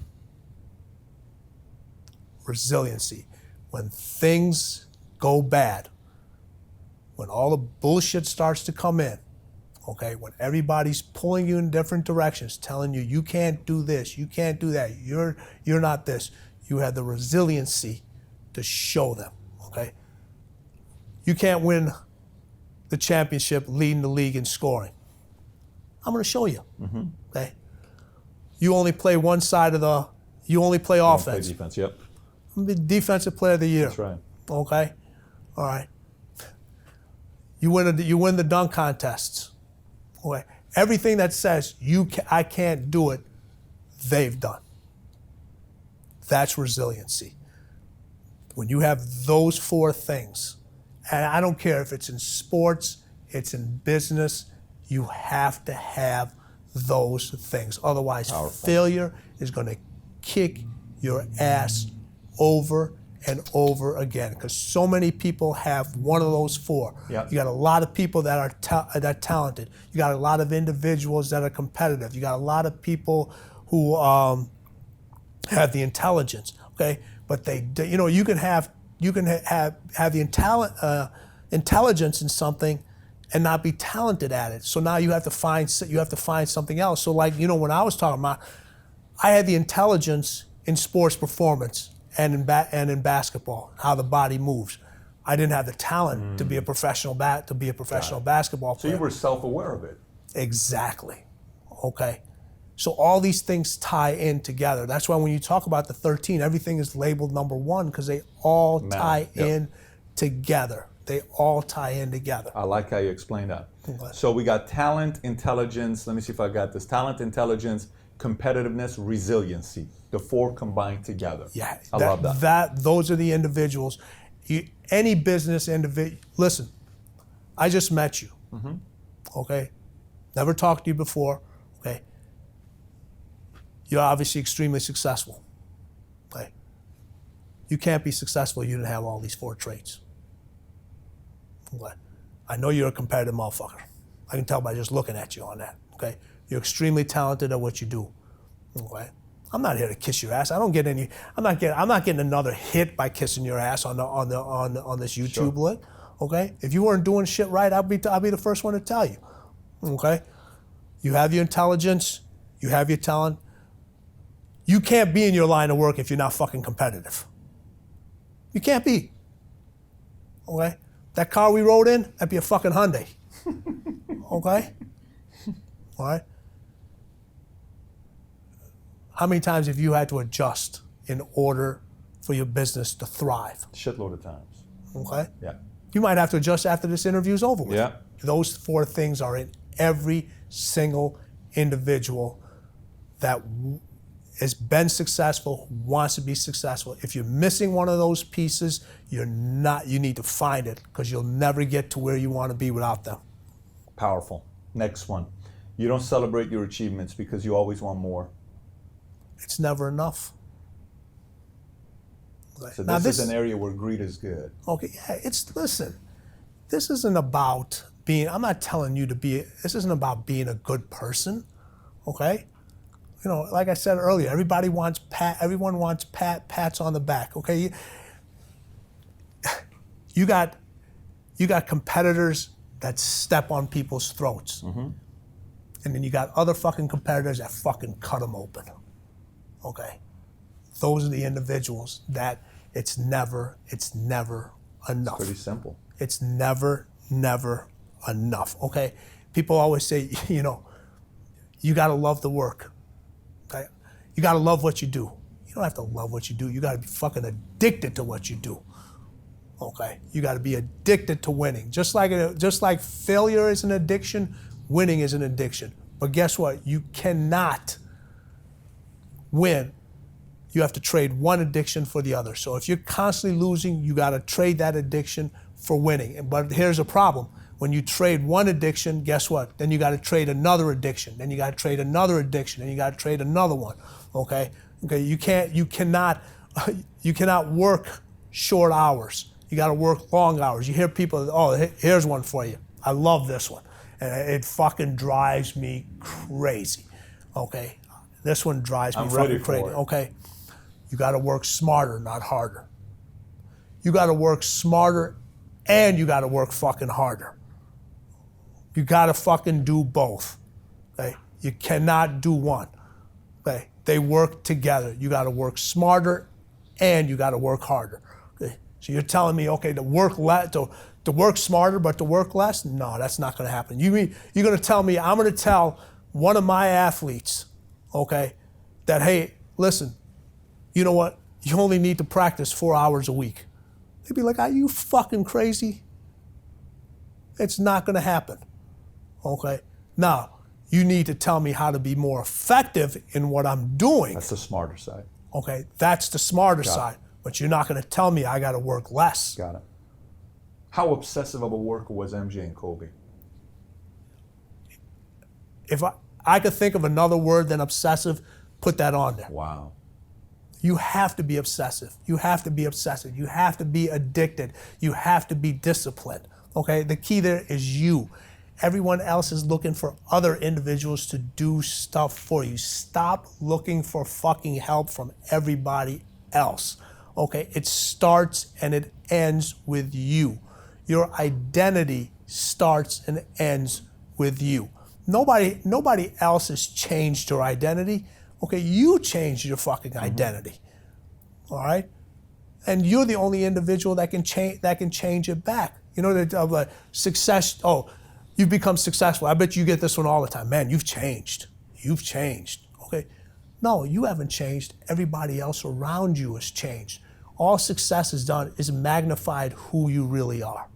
Resiliency. When things go bad, when all the bullshit starts to come in, okay, when everybody's pulling you in different directions, telling you, you can't do this, you can't do that, you're not this, you have the resiliency to show them, okay? You can't win the championship leading the league in scoring. I'm gonna show you, okay? You only play one side of you only play offense. Play defense, yep. I'm the defensive player of the year. That's right. Okay, all right. You win the dunk contests. Okay, everything that says I can't do it, they've done. That's resiliency. When you have those four things, and I don't care if it's in sports, it's in business, you have to have those things. Otherwise, failure is going to kick your ass over and over again, because so many people have one of those four. Yep. You got a lot of people that are talented. You got a lot of individuals that are competitive. You got a lot of people who have the intelligence. Okay, but you can have the intelligence in something and not be talented at it. So now you have to find something else. So like, when I was talking about, I had the intelligence in sports performance and in basketball, how the body moves. I didn't have the talent to be a professional basketball player. So you were self-aware of it. Exactly. Okay. So all these things tie in together. That's why when you talk about the 13, everything is labeled number one, because they all tie in together. They all tie in together. I like how you explain that. Okay. So we got talent, intelligence. Let me see if I got this. Talent, intelligence, competitiveness, resiliency. The four combined together. Yeah, I love that. Those are the individuals. Any business individual. Listen, I just met you. Okay, never talked to you before. Okay, you're obviously extremely successful. Okay, you can't be successful if you didn't have all these four traits. Okay, I know you're a competitive motherfucker. I can tell by just looking at you on that. Okay, you're extremely talented at what you do. Okay. I'm not here to kiss your ass. I don't get any. I'm not getting another hit by kissing your ass on this YouTube link. Okay, if you weren't doing shit right, I'll be the first one to tell you. Okay, you have your intelligence, you have your talent. You can't be in your line of work if you're not fucking competitive. You can't be. Okay? That car we rode in, that'd be a fucking Hyundai. Okay? All right? How many times have you had to adjust in order for your business to thrive? Shitload of times. Okay? Yeah. You might have to adjust after this interview's over with. Yeah. Those 4 things are in every single individual that has been successful, who wants to be successful. If you're missing one of those pieces, you need to find it, because you'll never get to where you want to be without them. Powerful. Next one. You don't celebrate your achievements because you always want more. It's never enough. So this is an area where greed is good. Okay, yeah, listen, this isn't about being, I'm not telling you to be, this isn't about being a good person, okay? You know, like I said earlier, everyone wants pats on the back, okay? You got competitors that step on people's throats. Mm-hmm. And then you got other fucking competitors that fucking cut them open, okay? Those are the individuals that it's never enough. Pretty simple. It's never enough, okay? People always say, you know, you gotta love the work, okay? You gotta love what you do. You don't have to love what you do. You gotta be fucking addicted to what you do, okay? You gotta be addicted to winning. Just like failure is an addiction, winning is an addiction. But guess what? You cannot win. You have to trade one addiction for the other. So if you're constantly losing, you gotta trade that addiction for winning. But here's a problem. When you trade one addiction, guess what? Then you gotta trade another addiction. Then you gotta trade another addiction. And you gotta trade another one, okay? Okay, you cannot work short hours. You gotta work long hours. You hear people, oh, here's one for you. I love this one. And it fucking drives me crazy, okay? This one drives me fucking crazy, okay? You gotta work smarter, not harder. You gotta work smarter and you gotta work fucking harder. You gotta fucking do both, okay? You cannot do one, okay? They work together. You gotta work smarter and you gotta work harder, okay? So you're telling me, okay, to work smarter but to work less? No, that's not gonna happen. You're gonna tell me, I'm gonna tell one of my athletes, okay, that, hey, listen, you know what? You only need to practice 4 hours a week. They'd be like, are you fucking crazy? It's not gonna happen, okay? Now, you need to tell me how to be more effective in what I'm doing. That's the smarter side. Okay, that's the smarter side. But you're not gonna tell me I gotta work less. Got it. How obsessive of a worker was MJ and Kobe? If I could think of another word than obsessive, put that on there. Wow. You have to be obsessive. You have to be obsessive. You have to be addicted. You have to be disciplined. Okay? The key there is you. Everyone else is looking for other individuals to do stuff for you. Stop looking for fucking help from everybody else. Okay? It starts and it ends with you. Your identity starts and ends with you. Nobody else has changed your identity. Okay, you changed your fucking identity, all right? And you're the only individual that can change it back. You know, that success, oh, you've become successful. I bet you get this one all the time. Man, you've changed. You've changed, okay? No, you haven't changed. Everybody else around you has changed. All success has done is magnified who you really are,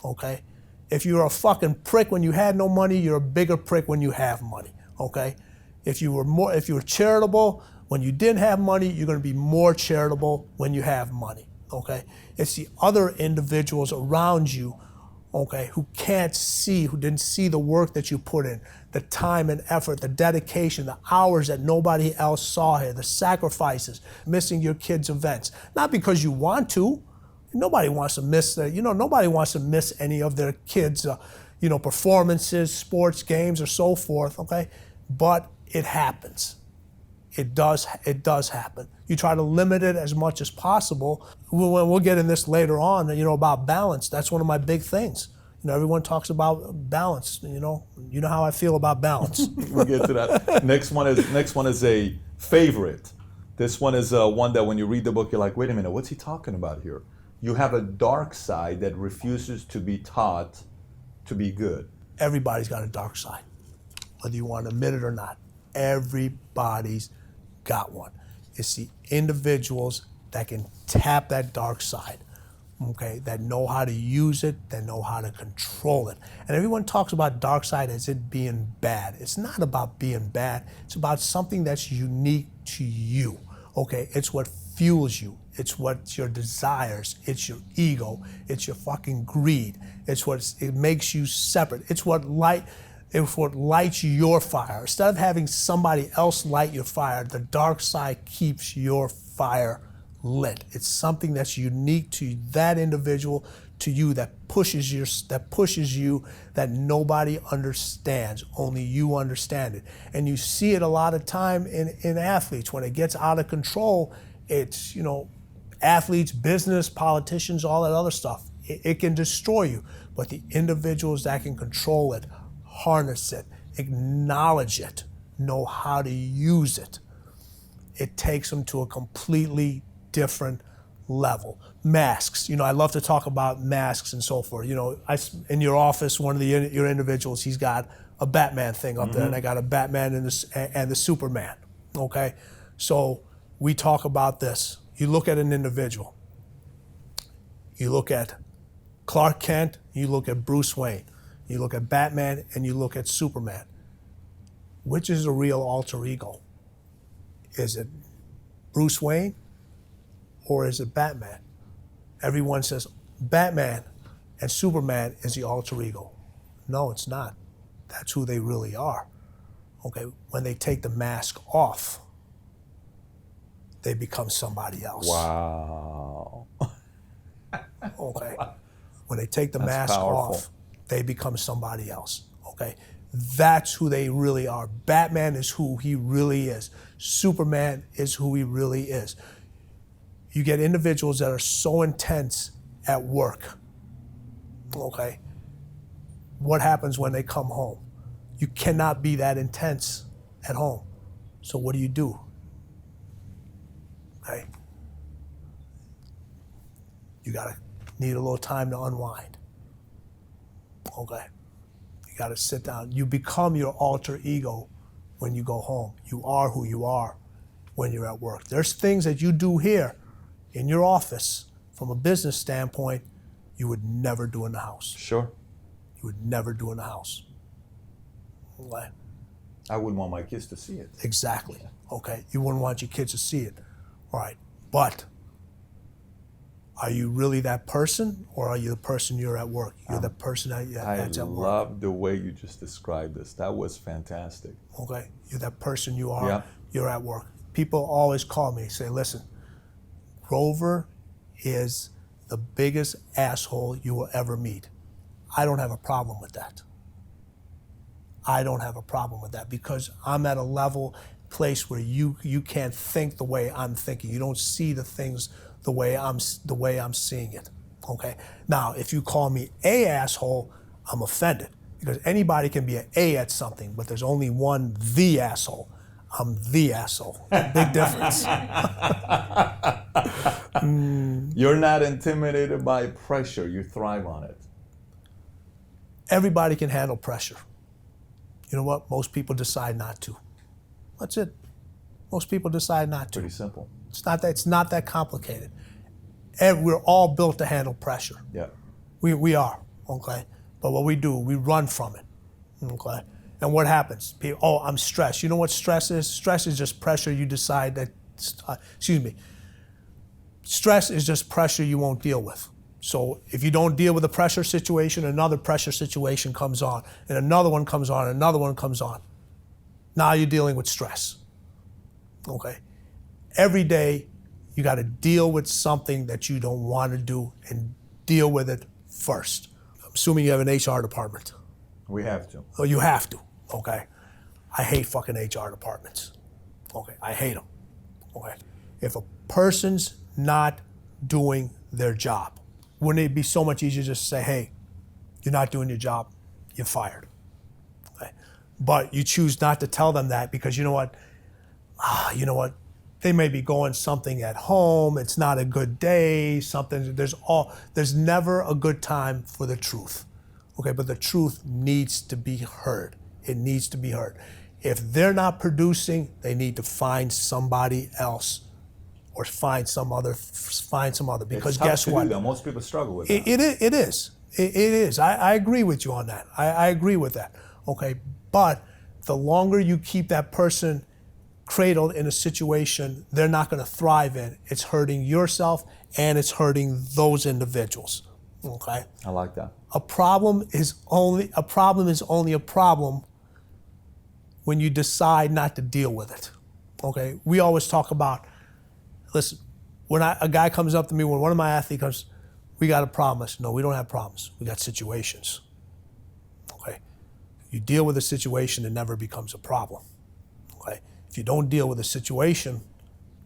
okay? If you're a fucking prick when you had no money, you're a bigger prick when you have money, okay? If you were charitable when you didn't have money, you're going to be more charitable when you have money, okay? It's the other individuals around you, okay, who didn't see the work that you put in, the time and effort, the dedication, the hours that nobody else saw here, the sacrifices, missing your kids' events. Not because you want to. Nobody wants to miss nobody wants to miss any of their kids' performances, sports, games, or so forth, okay? But it happens. It does happen. You try to limit it as much as possible. We'll get in this later on, about balance. That's one of my big things. Everyone talks about balance. You know how I feel about balance. We'll get to that. Next one is a favorite. This one is one that when you read the book, you're like, wait a minute, what's he talking about here? You have a dark side that refuses to be taught to be good. Everybody's got a dark side, whether you want to admit it or not. Everybody's got one. It's the individuals that can tap that dark side, okay, that know how to use it, that know how to control it. And everyone talks about dark side as it being bad. It's not about being bad. It's about something that's unique to you, okay? It's what fuels you. It's what your desires. It's your ego. It's your fucking greed. It makes you separate. It's what lights your fire. Instead of having somebody else light your fire, the dark side keeps your fire lit. It's something that's unique to that individual, to you, that pushes you, that nobody understands. Only you understand it. And you see it a lot of time in athletes. When it gets out of control, it's, athletes, business, politicians, all that other stuff. It can destroy you. But the individuals that can control it, harness it, acknowledge it, know how to use it, it takes them to a completely different level. Masks, I love to talk about masks and so forth. In your office, one of your individuals, he's got a Batman thing up there, and I got a Batman and the Superman, okay? So we talk about this. You look at an individual. You look at Clark Kent, you look at Bruce Wayne. You look at Batman and you look at Superman. Which is the real alter ego? Is it Bruce Wayne or is it Batman? Everyone says Batman and Superman is the alter ego. No, it's not. That's who they really are. Okay, when they take the mask off, they become somebody else. Wow. Okay. When they take the That's mask powerful. off, they become somebody else, okay? That's who they really are. Batman is who he really is. Superman is who he really is. You get individuals that are so intense at work, okay? What happens when they come home? You cannot be that intense at home. So what do? Okay? You need a little time to unwind. Okay, you got to sit down. You become your alter ego when you go home. You are who you are when you're at work. There's things that you do here in your office from a business standpoint you would never do in the house. Sure. You would never do in the house. Okay. I wouldn't want my kids to see it. Exactly. Okay, you wouldn't want your kids to see it. All right, but are you really that person, or are you the person you're at work? You're the person that's at work. I love the way you just described this. That was fantastic. Okay, you're that person you are. Yeah. You're at work. People always call me, say, listen, Grover is the biggest asshole you will ever meet. I don't have a problem with that. I don't have a problem with that because I'm at a place where you can't think the way I'm thinking. You don't see the things the way I'm seeing it. Okay. Now, if you call me a asshole, I'm offended because anybody can be an A at something, but there's only one the asshole. I'm the asshole. Big difference. You're not intimidated by pressure. You thrive on it. Everybody can handle pressure. You know what? Most people decide not to. That's it. Most people decide not to. Pretty simple. It's not that complicated. And we're all built to handle pressure. Yeah. We are, okay? But what we do, we run from it, okay? And what happens? People, I'm stressed. You know what stress is? Stress is just pressure you decide that, Stress is just pressure you won't deal with. So if you don't deal with a pressure situation, another pressure situation comes on, and another one comes on, and another one comes on. Now you're dealing with stress, okay? Every day, you got to deal with something that you don't want to do and deal with it first. I'm assuming you have an HR department. We have to. Oh, you have to, okay? I hate fucking HR departments, okay? I hate them, okay? If a person's not doing their job, wouldn't it be so much easier just to say, hey, you're not doing your job, you're fired, okay? But you choose not to tell them that because you know what? They may be going something at home. It's not a good day. Something. There's never a good time for the truth. Okay, but the truth needs to be heard. It needs to be heard. If they're not producing, they need to find somebody else, or find some other. Because guess what? Most people struggle with that. It is. It is. I agree with you on that. I agree with that. Okay, but the longer you keep that person cradled in a situation they're not going to thrive in, it's hurting yourself and it's hurting those individuals. Okay. I like that. A problem is only a problem when you decide not to deal with it. Okay. We always talk about, listen, when a guy comes up to me, when one of my athletes comes, we got a problem. I said, no, we don't have problems. We got situations. Okay. You deal with a situation, it never becomes a problem. Okay. If you don't deal with a situation,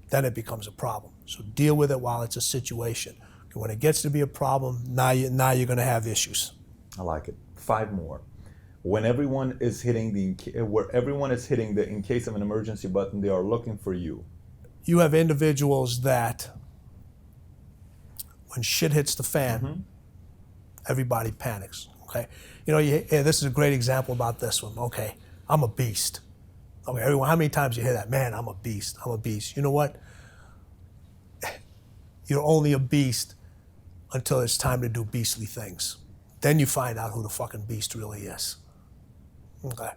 then it becomes a problem. So deal with it while it's a situation. And when it gets to be a problem, now you're going to have issues. I like it. 5 more. When everyone is hitting the in case of an emergency button, they are looking for you. You have individuals that when shit hits the fan, everybody panics. Okay. This is a great example about this one. Okay. I'm a beast. Okay, everyone, how many times you hear that? Man, I'm a beast. I'm a beast. You know what? You're only a beast until it's time to do beastly things. Then you find out who the fucking beast really is. Okay.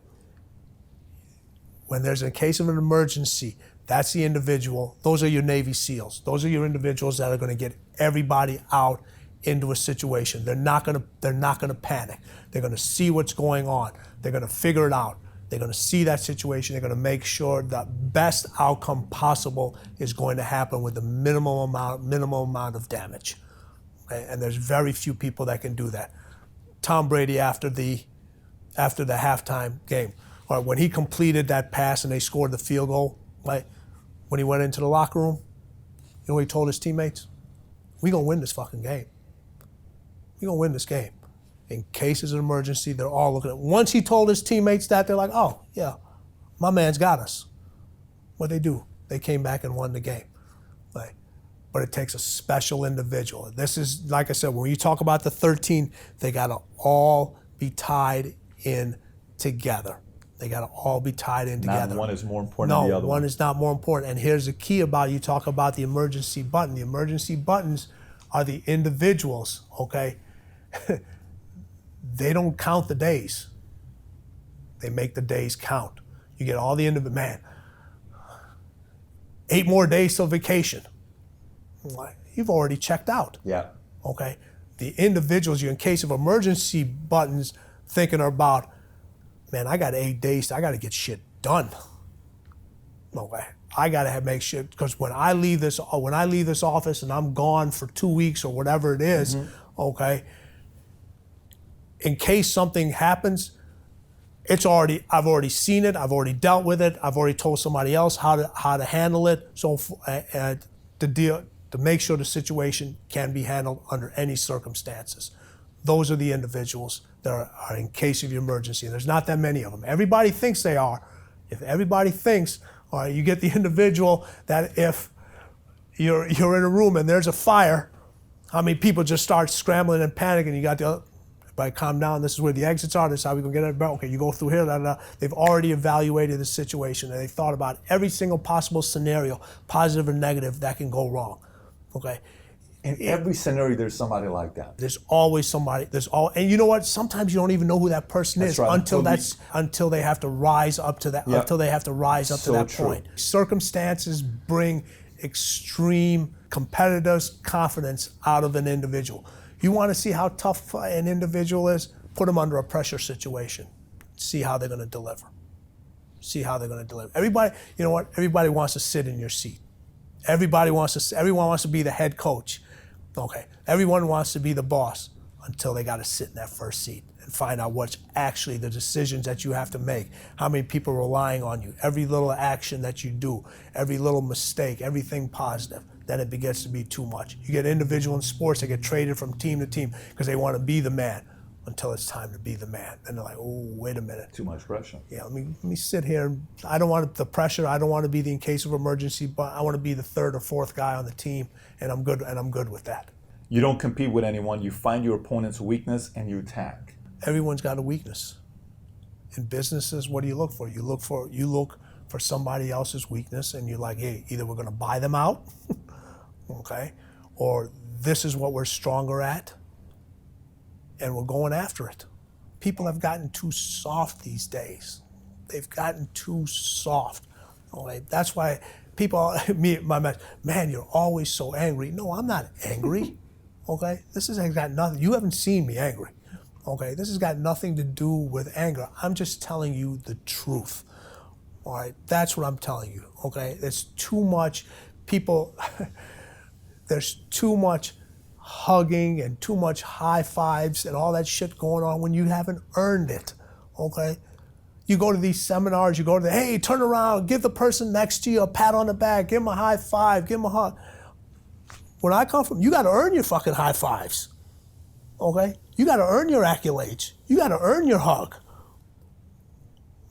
When there's a case of an emergency, that's the individual. Those are your Navy SEALs. Those are your individuals that are going to get everybody out into a situation. They're not going to panic. They're going to see what's going on. They're going to figure it out. They're going to see that situation. They're going to make sure the best outcome possible is going to happen with the minimal amount of damage. Okay? And there's very few people that can do that. Tom Brady after the halftime game, or when he completed that pass and they scored the field goal, right? When he went into the locker room, you know what he told his teammates? We're going to win this fucking game. We're going to win this game. In case it's an emergency, they're all looking at it. Once he told his teammates that, they're like, oh, yeah, my man's got us. What'd they do? They came back and won the game. Right? But it takes a special individual. This is, like I said, when you talk about the 13, they got to all be tied in together. They got to all be tied in together. Not one is more important than the other one. No, one is not more important. And here's the key about, you talk about the emergency button. The emergency buttons are the individuals, okay? They don't count the days. They make the days count. You get all the individuals, man, 8 more days till vacation. You've already checked out. Yeah. Okay? The individuals, you're in case of emergency buttons, thinking about, man, I got 8 days, I got to get shit done. Okay? I got to make sure, because when I leave this office and I'm gone for 2 weeks or whatever it is, okay, in case something happens, I've already seen it, I've already dealt with it, I've already told somebody else how to handle it, so to make sure the situation can be handled under any circumstances. Those are the individuals that are in case of emergency. And there's not that many of them. Everybody thinks they are. If everybody thinks, all right, you get the individual that if you're in a room and there's a fire, how many people just start scrambling and panicking? You got the other, everybody calm down, this is where the exits are, this is how we're going to get it. Okay, you go through here, They've already evaluated the situation and they've thought about every single possible scenario, positive or negative, that can go wrong. Okay. In every scenario, there's somebody like that. There's always somebody. And you know what? Sometimes you don't even know who that person is until they have to rise up to that. Yep. Until they have to rise up to that point. Circumstances bring extreme competitors' confidence out of an individual. You want to see how tough an individual is? Put them under a pressure situation. See how they're going to deliver. See how they're going to deliver. Everybody, you know what? Everybody wants to sit in your seat. Everyone wants to be the head coach. Okay. Everyone wants to be the boss until they got to sit in that first seat and find out what's actually the decisions that you have to make. How many people are relying on you? Every little action that you do, every little mistake, everything positive. Then it begins to be too much. You get individual in sports that get traded from team to team because they want to be the man. until it's time to be the man. And they're like, oh, wait a minute. Too much pressure. Yeah, let me sit here. I don't want the pressure. I don't want to be the in case of emergency, but I want to be the third or fourth guy on the team, and I'm good with that. You don't compete with anyone. You find your opponent's weakness and you attack. Everyone's got a weakness. In businesses, what do you look for? You look for somebody else's weakness, and you're like, hey, either we're going to buy them out, okay, or this is what we're stronger at, and we're going after it. People have gotten too soft these days. They've gotten too soft. Okay? That's why people, man, you're always so angry. No, I'm not angry. Okay? This has got nothing, you haven't seen me angry. Okay? This has got nothing to do with anger. I'm just telling you the truth. All right? That's what I'm telling you. Okay? There's too much people, there's too much hugging and too much high fives and all that shit going on when you haven't earned it, okay? You go to these seminars, you go to hey, turn around, give the person next to you a pat on the back, give them a high five, give them a hug. Where I come from, you gotta earn your fucking high fives, okay? You gotta earn your accolades. You gotta earn your hug,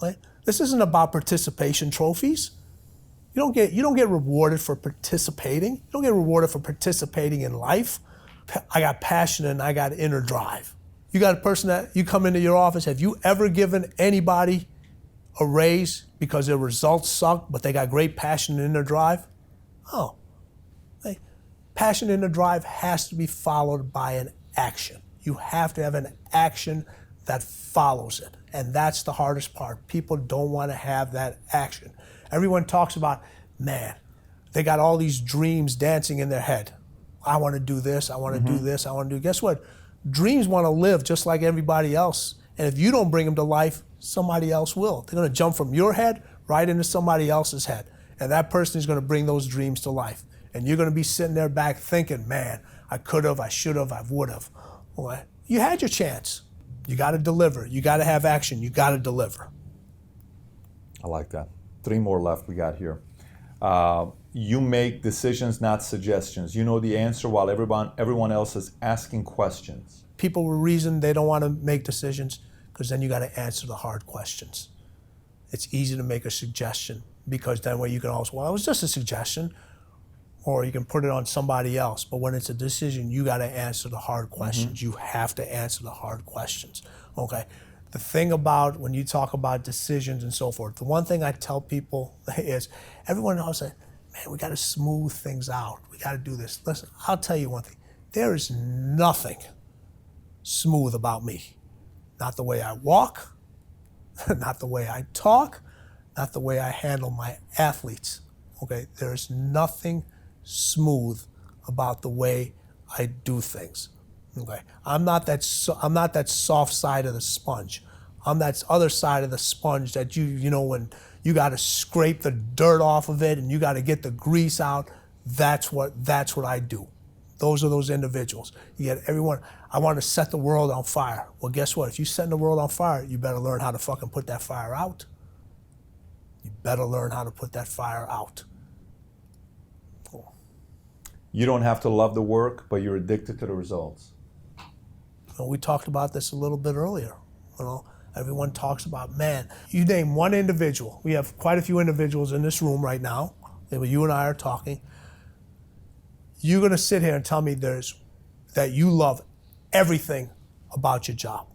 right? This isn't about participation trophies. You don't get rewarded for participating. You don't get rewarded for participating in life. I got passion and I got inner drive. You got a person that you come into your office, have you ever given anybody a raise because their results suck, but they got great passion and inner drive? Oh, hey, passion and inner drive has to be followed by an action. You have to have an action that follows it. And that's the hardest part. People don't want to have that action. Everyone talks about, man, they got all these dreams dancing in their head. I want to do this, I want to do this, I want to do. Guess what? Dreams want to live just like everybody else. And if you don't bring them to life, somebody else will. They're going to jump from your head right into somebody else's head. And that person is going to bring those dreams to life. And you're going to be sitting there back thinking, man, I could have, I should have, I would have. Well, you had your chance. You got to deliver. You got to have action. You got to deliver. I like that. 3 more left we got here. You make decisions, not suggestions. You know the answer while everyone else is asking questions. People will reason they don't want to make decisions because then you got to answer the hard questions. It's easy to make a suggestion because then you can also, well, it was just a suggestion, or you can put it on somebody else. But when it's a decision, you got to answer the hard questions. You have to answer the hard questions, okay? The thing about when you talk about decisions and so forth, the one thing I tell people is everyone else says, man, we got to smooth things out. We got to do this. Listen, I'll tell you one thing. There is nothing smooth about me. Not the way I walk, not the way I talk, not the way I handle my athletes. Okay, there's nothing smooth about the way I do things. Okay, I'm not that soft side of the sponge. I'm that other side of the sponge that you know when you got to scrape the dirt off of it and you got to get the grease out. That's what I do. Those are those individuals. You get everyone. I want to set the world on fire. Well, guess what? If you set the world on fire, you better learn how to fucking put that fire out. You better learn how to put that fire out. Cool. You don't have to love the work, but you're addicted to the results. We talked about this a little bit earlier. You know, everyone talks about, man, you name one individual. We have quite a few individuals in this room right now. You and I are talking. You're going to sit here and tell me that you love everything about your job.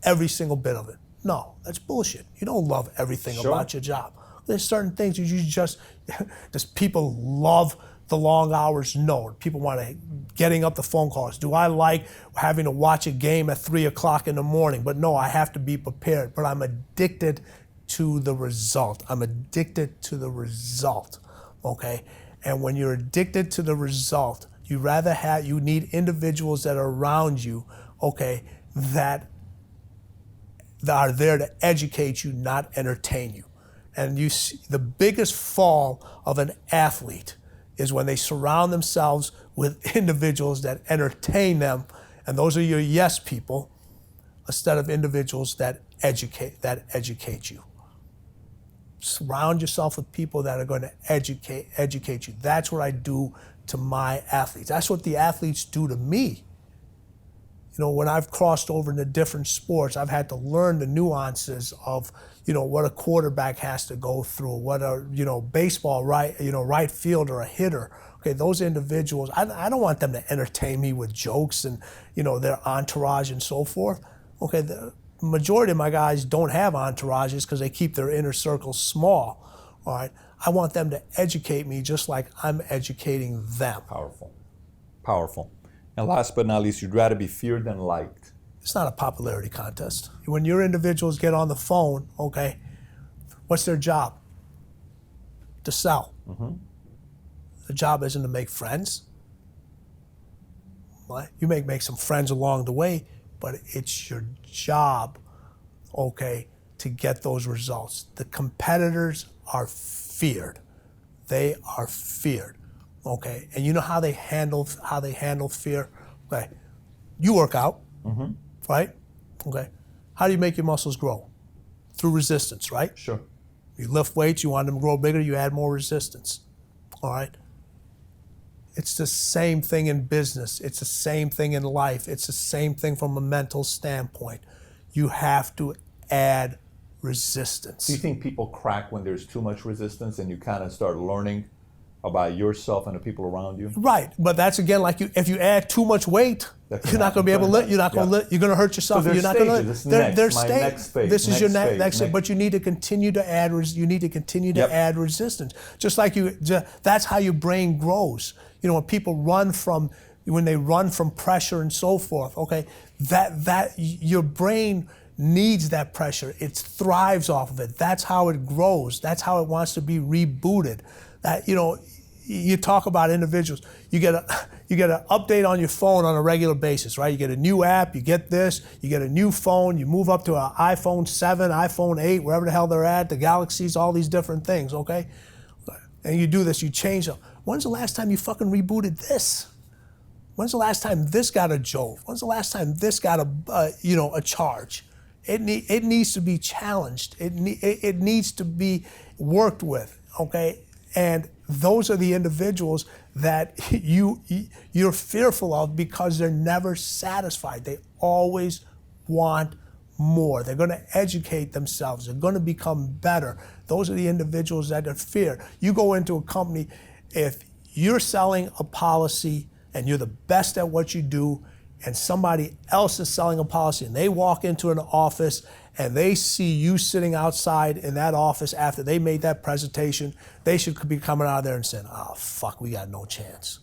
Every single bit of it. No, that's bullshit. You don't love everything about your job. There's certain things that you just people love the long hours? No. People want to getting up the phone calls. Do I like having to watch a game at 3 o'clock in the morning? But no, I have to be prepared. But I'm addicted to the result. I'm addicted to the result, okay? And when you're addicted to the result, you need individuals that are around you, okay, that are there to educate you, not entertain you. And you see, the biggest fall of an athlete is when they surround themselves with individuals that entertain them, and those are your yes people, instead of individuals that educate you. Surround yourself with people that are going to educate you. That's what I do to my athletes. That's what the athletes do to me. when I've crossed over into different sports, I've had to learn the nuances of, what a quarterback has to go through, what a, baseball, right fielder, a hitter. Okay, those individuals, I don't want them to entertain me with jokes and, their entourage and so forth. Okay, the majority of my guys don't have entourages because they keep their inner circles small. All right, I want them to educate me just like I'm educating them. Powerful. Powerful. And last but not least, you'd rather be feared than liked. It's not a popularity contest. When your individuals get on the phone, okay, what's their job? To sell. Mm-hmm. The job isn't to make friends. Right? You may make some friends along the way, but it's your job, okay, to get those results. The competitors are feared. They are feared. Okay, and you know how they handle fear? Okay, you work out, mm-hmm. right? Okay, how do you make your muscles grow? Through resistance, right? Sure. You lift weights, you want them to grow bigger, you add more resistance. All right. It's the same thing in business. It's the same thing in life. It's the same thing from a mental standpoint. You have to add resistance. Do you think people crack when there's too much resistance and you kind of start learning about yourself and the people around you? Right, but that's again like if you add too much weight, you're not going to be able to lift. You're not going to lift. You're going to hurt yourself. So you're not going to. There's next phase. This is your next phase. But you need to continue to add. You need to continue to add resistance. Just like that's how your brain grows. When people when they run from pressure and so forth. Okay, that your brain needs that pressure. It thrives off of it. That's how it grows. That's how it wants to be rebooted. That you talk about individuals. You get an update on your phone on a regular basis, right? You get a new app, you get this, you get a new phone, you move up to an iPhone 7, iPhone 8, wherever the hell they're at, the Galaxies, all these different things, okay? And you do this, you change them. When's the last time you fucking rebooted this? When's the last time this got a jolt? When's the last time this got a charge? It needs to be challenged. It needs to be worked with, okay? And those are the individuals that you're fearful of because they're never satisfied. They always want more. They're going to educate themselves. They're going to become better. Those are the individuals that are feared. You go into a company, if you're selling a policy and you're the best at what you do, and somebody else is selling a policy and they walk into an office and they see you sitting outside in that office after they made that presentation, they should be coming out of there and saying, oh, fuck, we got no chance.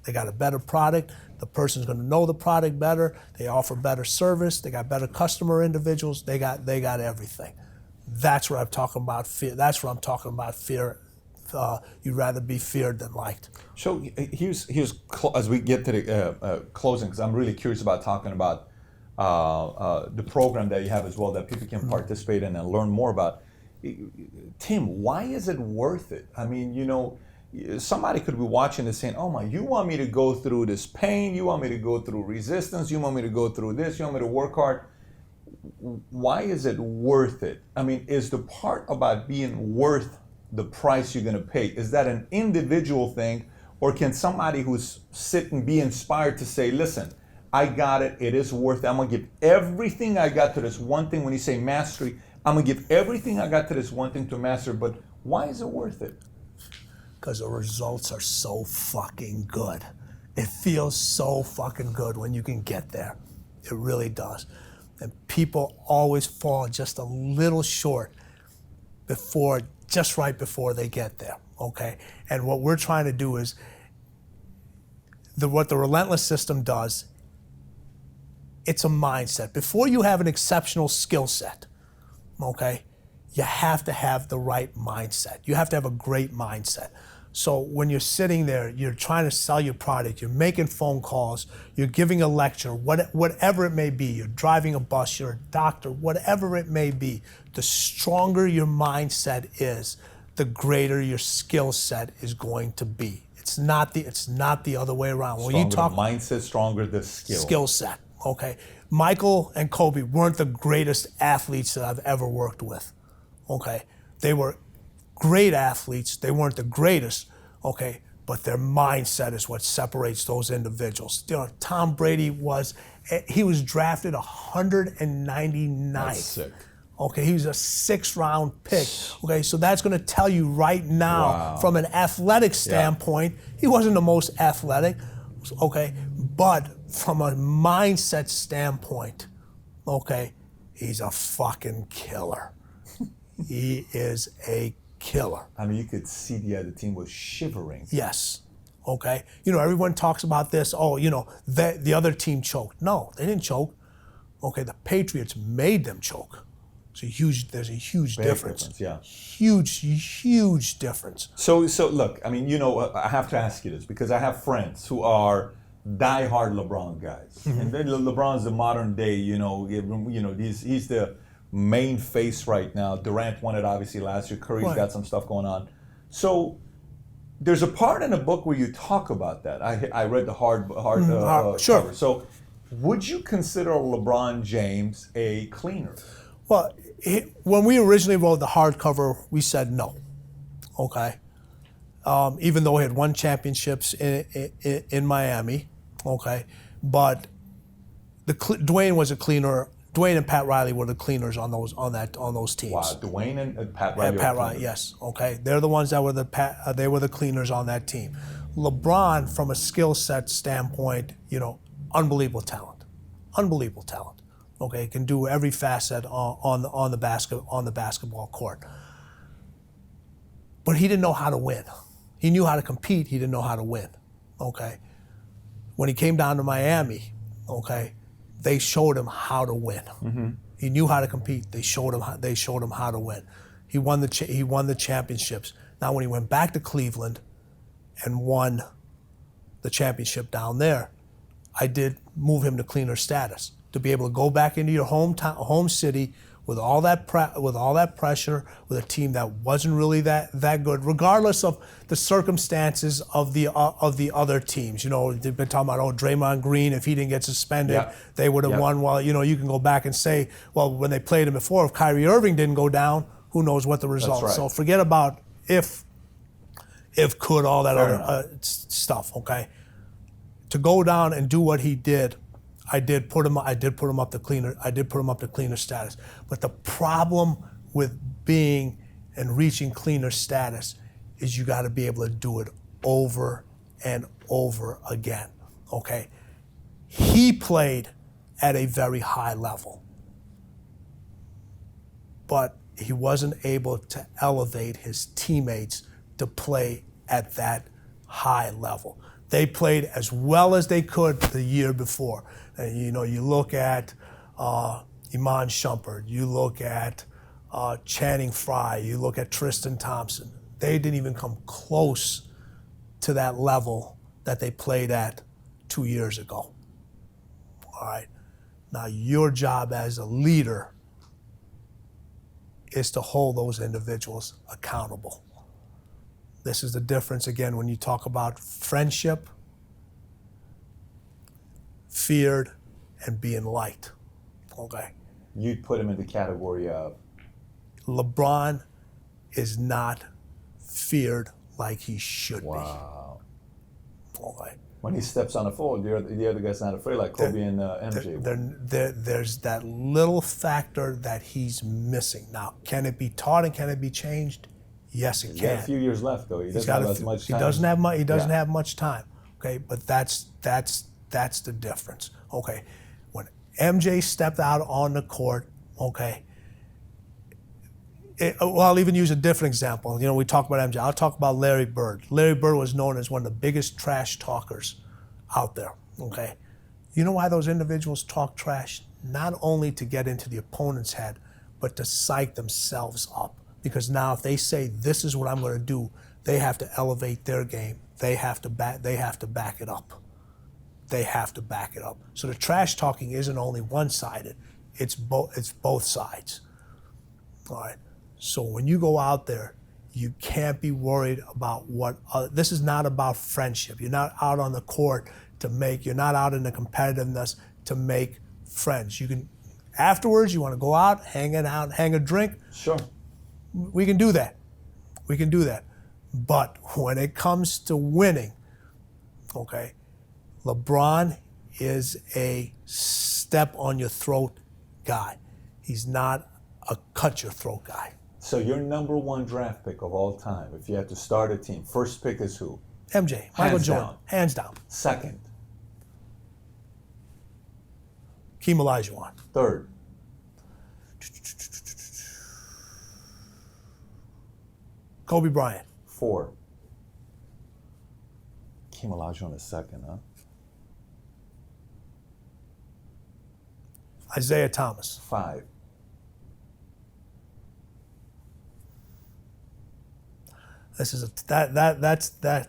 They got a better product. The person's going to know the product better. They offer better service. They got better customer individuals. They got everything. That's what I'm talking about fear. That's what I'm talking about fear. You'd rather be feared than liked. So here's as we get to the closing, because I'm really curious about talking about the program that you have as well that people can participate in and learn more about. Tim, why is it worth it? I mean, somebody could be watching this saying, oh my, you want me to go through this pain, you want me to go through resistance, you want me to go through this, you want me to work hard. Why is it worth it? I mean, is the part about being worth the price you're going to pay, is that an individual thing, or can somebody who's sitting be inspired to say, listen, I got it, it is worth it, I'm going to give everything I got to this one thing. When you say mastery, I'm going to give everything I got to this one thing to master, but why is it worth it? Because the results are so fucking good. It feels so fucking good when you can get there. It really does. And people always fall just a little short just right before they get there, okay? And what we're trying to do is, what the Relentless system does, it's a mindset. Before you have an exceptional skill set, okay, you have to have the right mindset. You have to have a great mindset. So when you're sitting there, you're trying to sell your product, you're making phone calls, you're giving a lecture, whatever it may be, you're driving a bus, you're a doctor, whatever it may be, the stronger your mindset is, the greater your skill set is going to be. It's not the other way around. When you talk the mindset, stronger the skill set. Okay. Michael and Kobe weren't the greatest athletes that I've ever worked with. Okay. They were great athletes. They weren't the greatest. Okay. but their mindset is what separates those individuals. You know, Tom Brady was drafted 199th. That's sick. Okay, he was a 6th-round pick. Okay, so that's going to tell you right now, from an athletic standpoint, he wasn't the most athletic. Okay, but from a mindset standpoint, okay, he's a fucking killer. He is a killer. I mean, you could see the other team was shivering. Yes. Okay. You know, everyone talks about this. Oh, you know, the other team choked. No, they didn't choke. Okay, the Patriots made them choke. There's a huge difference. Yeah. Huge difference. So look, I mean, you know, I have to ask you this because I have friends who are diehard LeBron guys, and then LeBron's the modern day. You know, he's the main face right now. Durant won it obviously last year. Curry's got some stuff going on. So there's a part in the book where you talk about that. I read the hard sure. cover. So would you consider LeBron James a cleaner? Well, when we originally wrote the hardcover, we said no. Okay. Even though he had won championships in Miami, okay, but Dwayne was a cleaner. Dwayne and Pat Riley were the cleaners on those teams. Wow, Dwayne and Pat Riley. Pat Riley, yes, okay, they're the ones that were they were the cleaners on that team. LeBron, from a skill set standpoint, you know, unbelievable talent. Okay, can do every facet on the basketball court. But he didn't know how to win. He knew how to compete. He didn't know how to win. Okay, when he came down to Miami, okay, they showed him how to win. Mm-hmm. He knew how to compete. They showed him how to win. He won the championships. Now, when he went back to Cleveland and won the championship down there, I did move him to cleaner status, to be able to go back into your home city with all that pressure, with a team that wasn't really that good, regardless of the circumstances of the other teams. You know, they've been talking about, Draymond Green, if he didn't get suspended, they would have won. Well, you know, you can go back and say, well, when they played him before, if Kyrie Irving didn't go down, who knows what the result. Right. So forget about if could, all that other stuff. Okay, to go down and do what he did, I did put him up to cleaner status. But the problem with being and reaching cleaner status is you got to be able to do it over and over again. Okay? He played at a very high level, but he wasn't able to elevate his teammates to play at that high level. They played as well as they could the year before. And, you know, you look at Iman Shumpert, you look at Channing Frye, you look at Tristan Thompson. They didn't even come close to that level that they played at 2 years ago. All right. Now, your job as a leader is to hold those individuals accountable. This is the difference, again, when you talk about friendship, feared, and being liked. Okay? You'd put him in the category of? LeBron is not feared like he should be. Wow. Okay? When he steps on the floor, the other guy's not afraid, like Kobe and MJ. There's that little factor that he's missing. Now, can it be taught and can it be changed? Yes, it can. He's got a few years left, though. He doesn't have as much time. He doesn't have much time. Okay, but that's the difference. Okay, when MJ stepped out on the court, okay. Well, I'll even use a different example. You know, we talk about MJ. I'll talk about Larry Bird. Larry Bird was known as one of the biggest trash talkers out there. Okay, you know why those individuals talk trash? Not only to get into the opponent's head, but to psych themselves up. Because now, if they say this is what I'm going to do, they have to elevate their game. They have to back it up. They have to back it up. So the trash talking isn't only one-sided; it's both sides. All right. So when you go out there, you can't be worried about this is not about friendship. You're not out on the court you're not out in the competitiveness to make friends. You can, afterwards, you want to go out, hang a drink. Sure. We can do that. But when it comes to winning, okay, LeBron is a step on your throat guy. He's not a cut your throat guy. So your number one draft pick of all time, if you had to start a team, first pick is who? MJ, Michael Hands Jordan, down. hands down. Second. Hakeem Olajuwon. Third. Kobe Bryant. Four. Hakeem Olajuwon is second, huh? Isaiah Thomas. Five. This is that's that.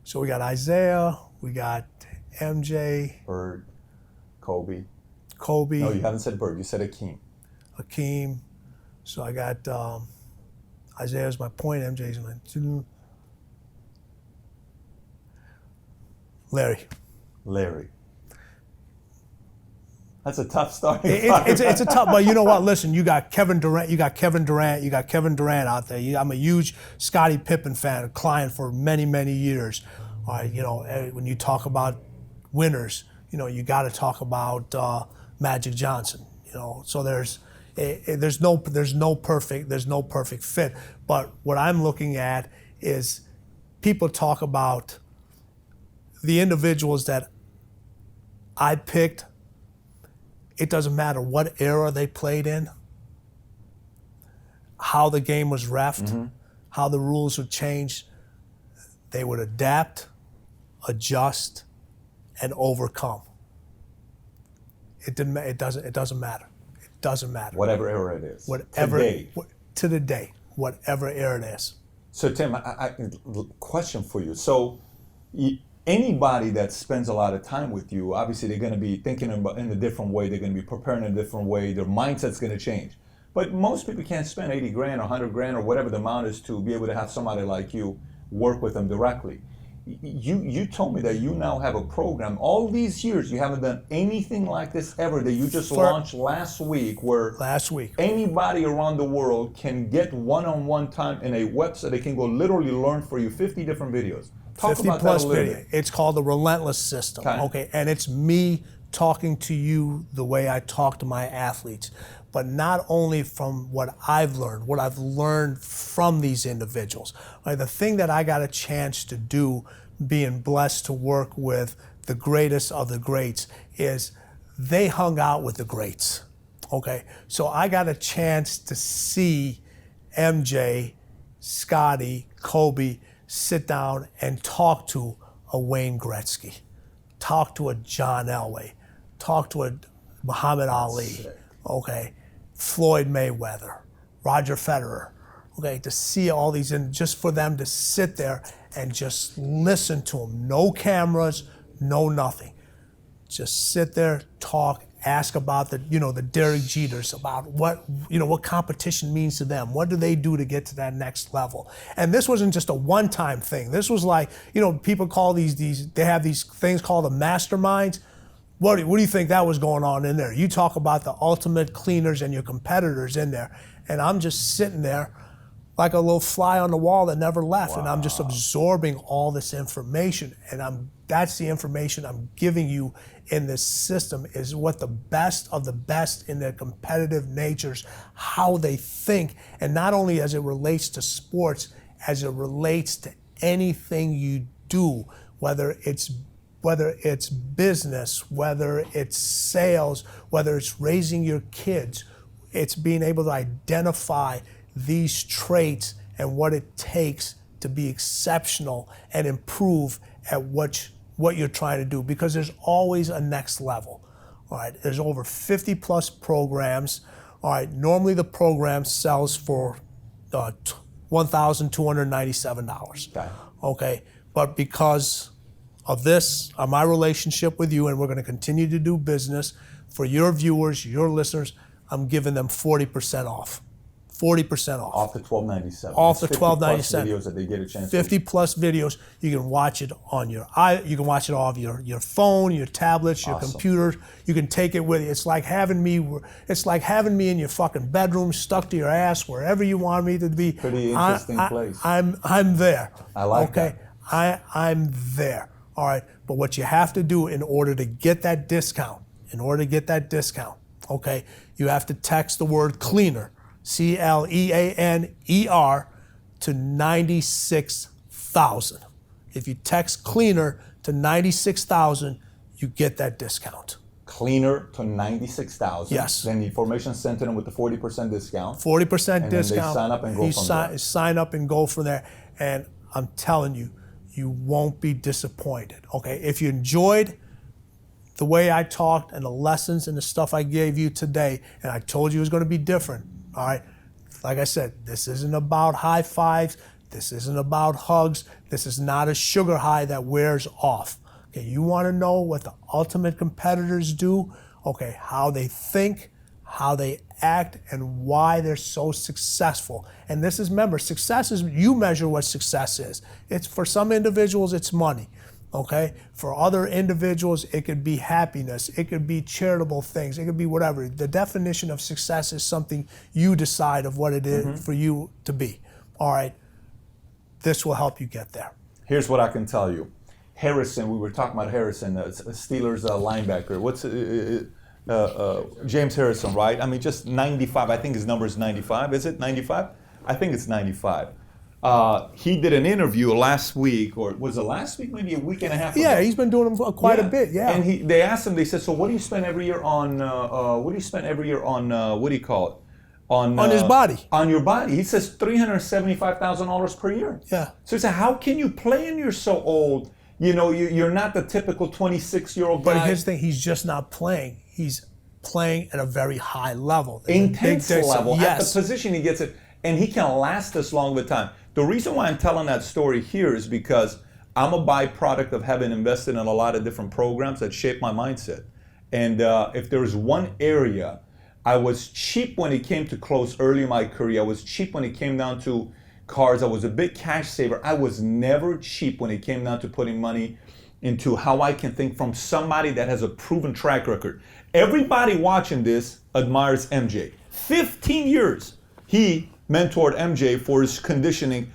So we got Isaiah, we got MJ, Bird. Kobe. Kobe, No, you haven't said Bird. You said Hakeem. So I got Isaiah's my point, MJ's my two. Larry. That's a tough starting It's a tough, but you know what? Listen, you got Kevin Durant out there. I'm a huge Scottie Pippen fan, a client for many, many years. All right, you know, when you talk about winners, you know, you got to talk about Magic Johnson. You know, so there's no perfect fit. But what I'm looking at is people talk about the individuals that I picked. It doesn't matter what era they played in, how the game was reffed, how the rules would change. They would adapt, adjust, and overcome. It doesn't matter. It doesn't matter. Whatever era it is. Whatever Today. to the day, whatever era it is. So Tim, I question for you. So anybody that spends a lot of time with you, obviously they're going to be thinking about in a different way. They're going to be preparing in a different way. Their mindset's going to change. But most people can't spend 80 grand or 100 grand or whatever the amount is to be able to have somebody like you work with them directly. You told me that you now have a program. All these years, you haven't done anything like this ever, that you just launched last week, where anybody around the world can get one-on-one time in a website. They can go literally learn for you 50 different videos. Talk 50 about plus that a little video. bit. It's called the Relentless system. Okay, and it's me talking to you the way I talk to my athletes, but not only from what I've learned from these individuals. Like the thing that I got a chance to do, being blessed to work with the greatest of the greats, is they hung out with the greats. Okay, so I got a chance to see MJ, Scottie, Kobe sit down and talk to a Wayne Gretzky, talk to a John Elway, talk to a Muhammad Ali, okay, Floyd Mayweather, Roger Federer, okay, to see all these, and just for them to sit there and just listen to them. No cameras, no nothing. Just sit there, talk, ask about the Derek Jeters, about what competition means to them. What do they do to get to that next level? And this wasn't just a one-time thing. This was like, people call they have these things called the masterminds. What do you think that was going on in there? You talk about the ultimate cleaners and your competitors in there, and I'm just sitting there like a little fly on the wall that never left. Wow. And I'm just absorbing all this information, and that's the information I'm giving you in this system, is what the best of the best in their competitive natures, how they think, and not only as it relates to sports, as it relates to anything you do, whether it's business, whether it's sales, whether it's raising your kids. It's being able to identify these traits and what it takes to be exceptional and improve at what you're trying to do, because there's always a next level. All right, there's over 50 plus programs. All right, normally the program sells for $1,297. Okay, but because of this, my relationship with you, and we're going to continue to do business for your viewers, your listeners, I'm giving them 40% off. 40% off. Off the $12.97. Off the That's 50 plus $12.97. videos that they get a chance 50 plus videos. You can watch it on you can watch it off your phone, your tablets, your Awesome. computers. You can take it with you. It's like having me in your fucking bedroom, stuck to your ass, wherever you want me to be. Pretty interesting place. I'm there. I like that. I'm there. All right. But what you have to do in order to get that discount, okay, you have to text the word cleaner, CLEANER, to 96,000. If you text cleaner to 96,000, you get that discount. Cleaner to 96,000. Yes. Then the information sent to them with the 40% discount. 40% and discount. Then they sign up and go from there. Sign up and go from there. And I'm telling you, you won't be disappointed. Okay. If you enjoyed the way I talked and the lessons and the stuff I gave you today, and I told you it was going to be different. All right. Like I said, this isn't about high fives. This isn't about hugs. This is not a sugar high that wears off. Okay, you want to know what the ultimate competitors do? Okay, how they think, how they act, and why they're so successful. And this is, remember, success is, you measure what success is. It's, for some individuals, it's money. Okay, for other individuals, it could be happiness, it could be charitable things, it could be whatever. The definition of success is something you decide of what it is for you to be. All right, this will help you get there. Here's what I can tell you. Harrison, we were talking about Harrison, Steelers linebacker. What's James Harrison, right? I mean, just 95. I think his number is 95. Is it 95? I think it's 95. He did an interview last week, or was it last week? Maybe a week and a half ago. Yeah, he's been doing them quite a bit. Yeah. And they asked him. They said, "So what do you spend every year on? What do you spend every year on? What do you call it? On his body. On your body." He says $375,000 per year. Yeah. So he said, "How can you play and you're so old? You know, you're not the typical 26-year-old guy." But here's the thing: he's just not playing. He's playing at a very high level. Intense level. Yes. At the position he gets it, and he can last this long of a time. The reason why I'm telling that story here is because I'm a byproduct of having invested in a lot of different programs that shaped my mindset. And if there was one area, I was cheap when it came to clothes early in my career. I was cheap when it came down to cars. I was a big cash saver. I was never cheap when it came down to putting money into how I can think from somebody that has a proven track record. Everybody watching this admires MJ. 15 years he mentored MJ for his conditioning,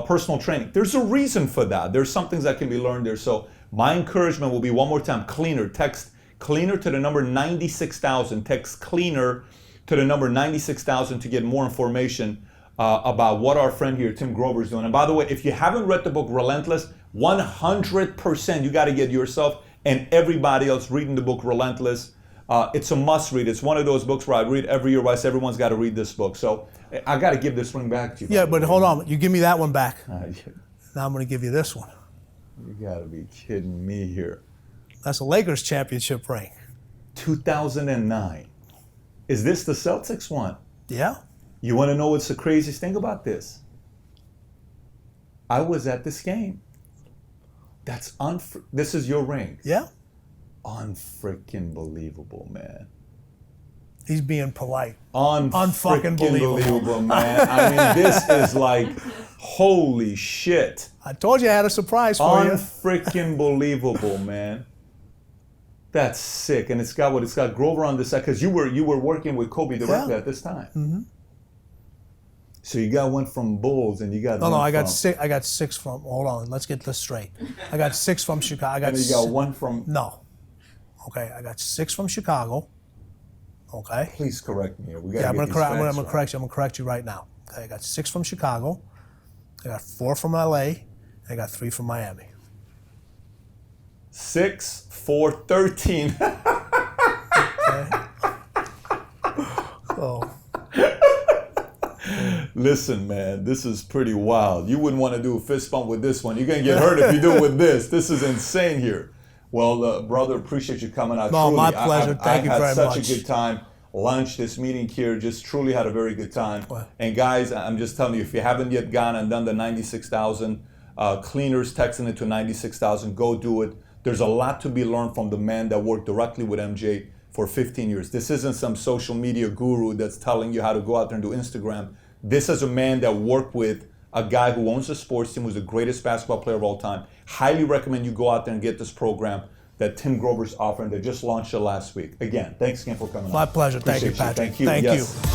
personal training. There's a reason for that. There's some things that can be learned there. So my encouragement will be, one more time, cleaner. Text cleaner to the number 96,000. Text cleaner to the number 96,000 to get more information about what our friend here, Tim Grover, is doing. And by the way, if you haven't read the book Relentless, 100% you got to get yourself and everybody else reading the book Relentless. It's a must read. It's one of those books where I read every year. Where I say everyone's got to read this book. So I got to give this ring back to you. Yeah, but hold on. You give me that one back. Yeah. Now I'm going to give you this one. You got to be kidding me here. That's a Lakers championship ring. 2009. Is this the Celtics one? Yeah. You want to know what's the craziest thing about this? I was at this game. That's this is your ring. Yeah. Unfreaking believable, man. He's being polite. Unfucking believable. believable, man. I mean, this is like, holy shit. I told you I had a surprise for you. Unfreaking believable, man. That's sick, and it's got Grover on this side, because you were working with Kobe directly at this time. Mm-hmm. So you got one from Bulls, and you got no. I got six from. Hold on, let's get this straight. I got 6 from Chicago. And you got one from. No. Okay, I got 6 from Chicago. Okay. Please correct me. I'm gonna correct you. I'm gonna correct you right now. Okay, I got 6 from Chicago. I got 4 from LA. And I got 3 from Miami. 6, 4, 13. Okay. So. Listen, man, this is pretty wild. You wouldn't want to do a fist bump with this one. You're gonna get hurt if you do it with this. This is insane here. Well, brother, appreciate you coming out. No, truly, my pleasure. Thank you very much. I had such a good time. Lunch, this meeting here, just truly had a very good time. Well, and guys, I'm just telling you, if you haven't yet gone and done the 96,000 cleaners, texting it to 96,000, go do it. There's a lot to be learned from the man that worked directly with MJ for 15 years. This isn't some social media guru that's telling you how to go out there and do Instagram. This is a man that worked with a guy who owns a sports team, who's the greatest basketball player of all time. Highly recommend you go out there and get this program that Tim Grover's offering. They just launched it last week. Again, thanks again for coming on. My pleasure. Thank you, Appreciate Patrick. Thank you. Thank Yes. you.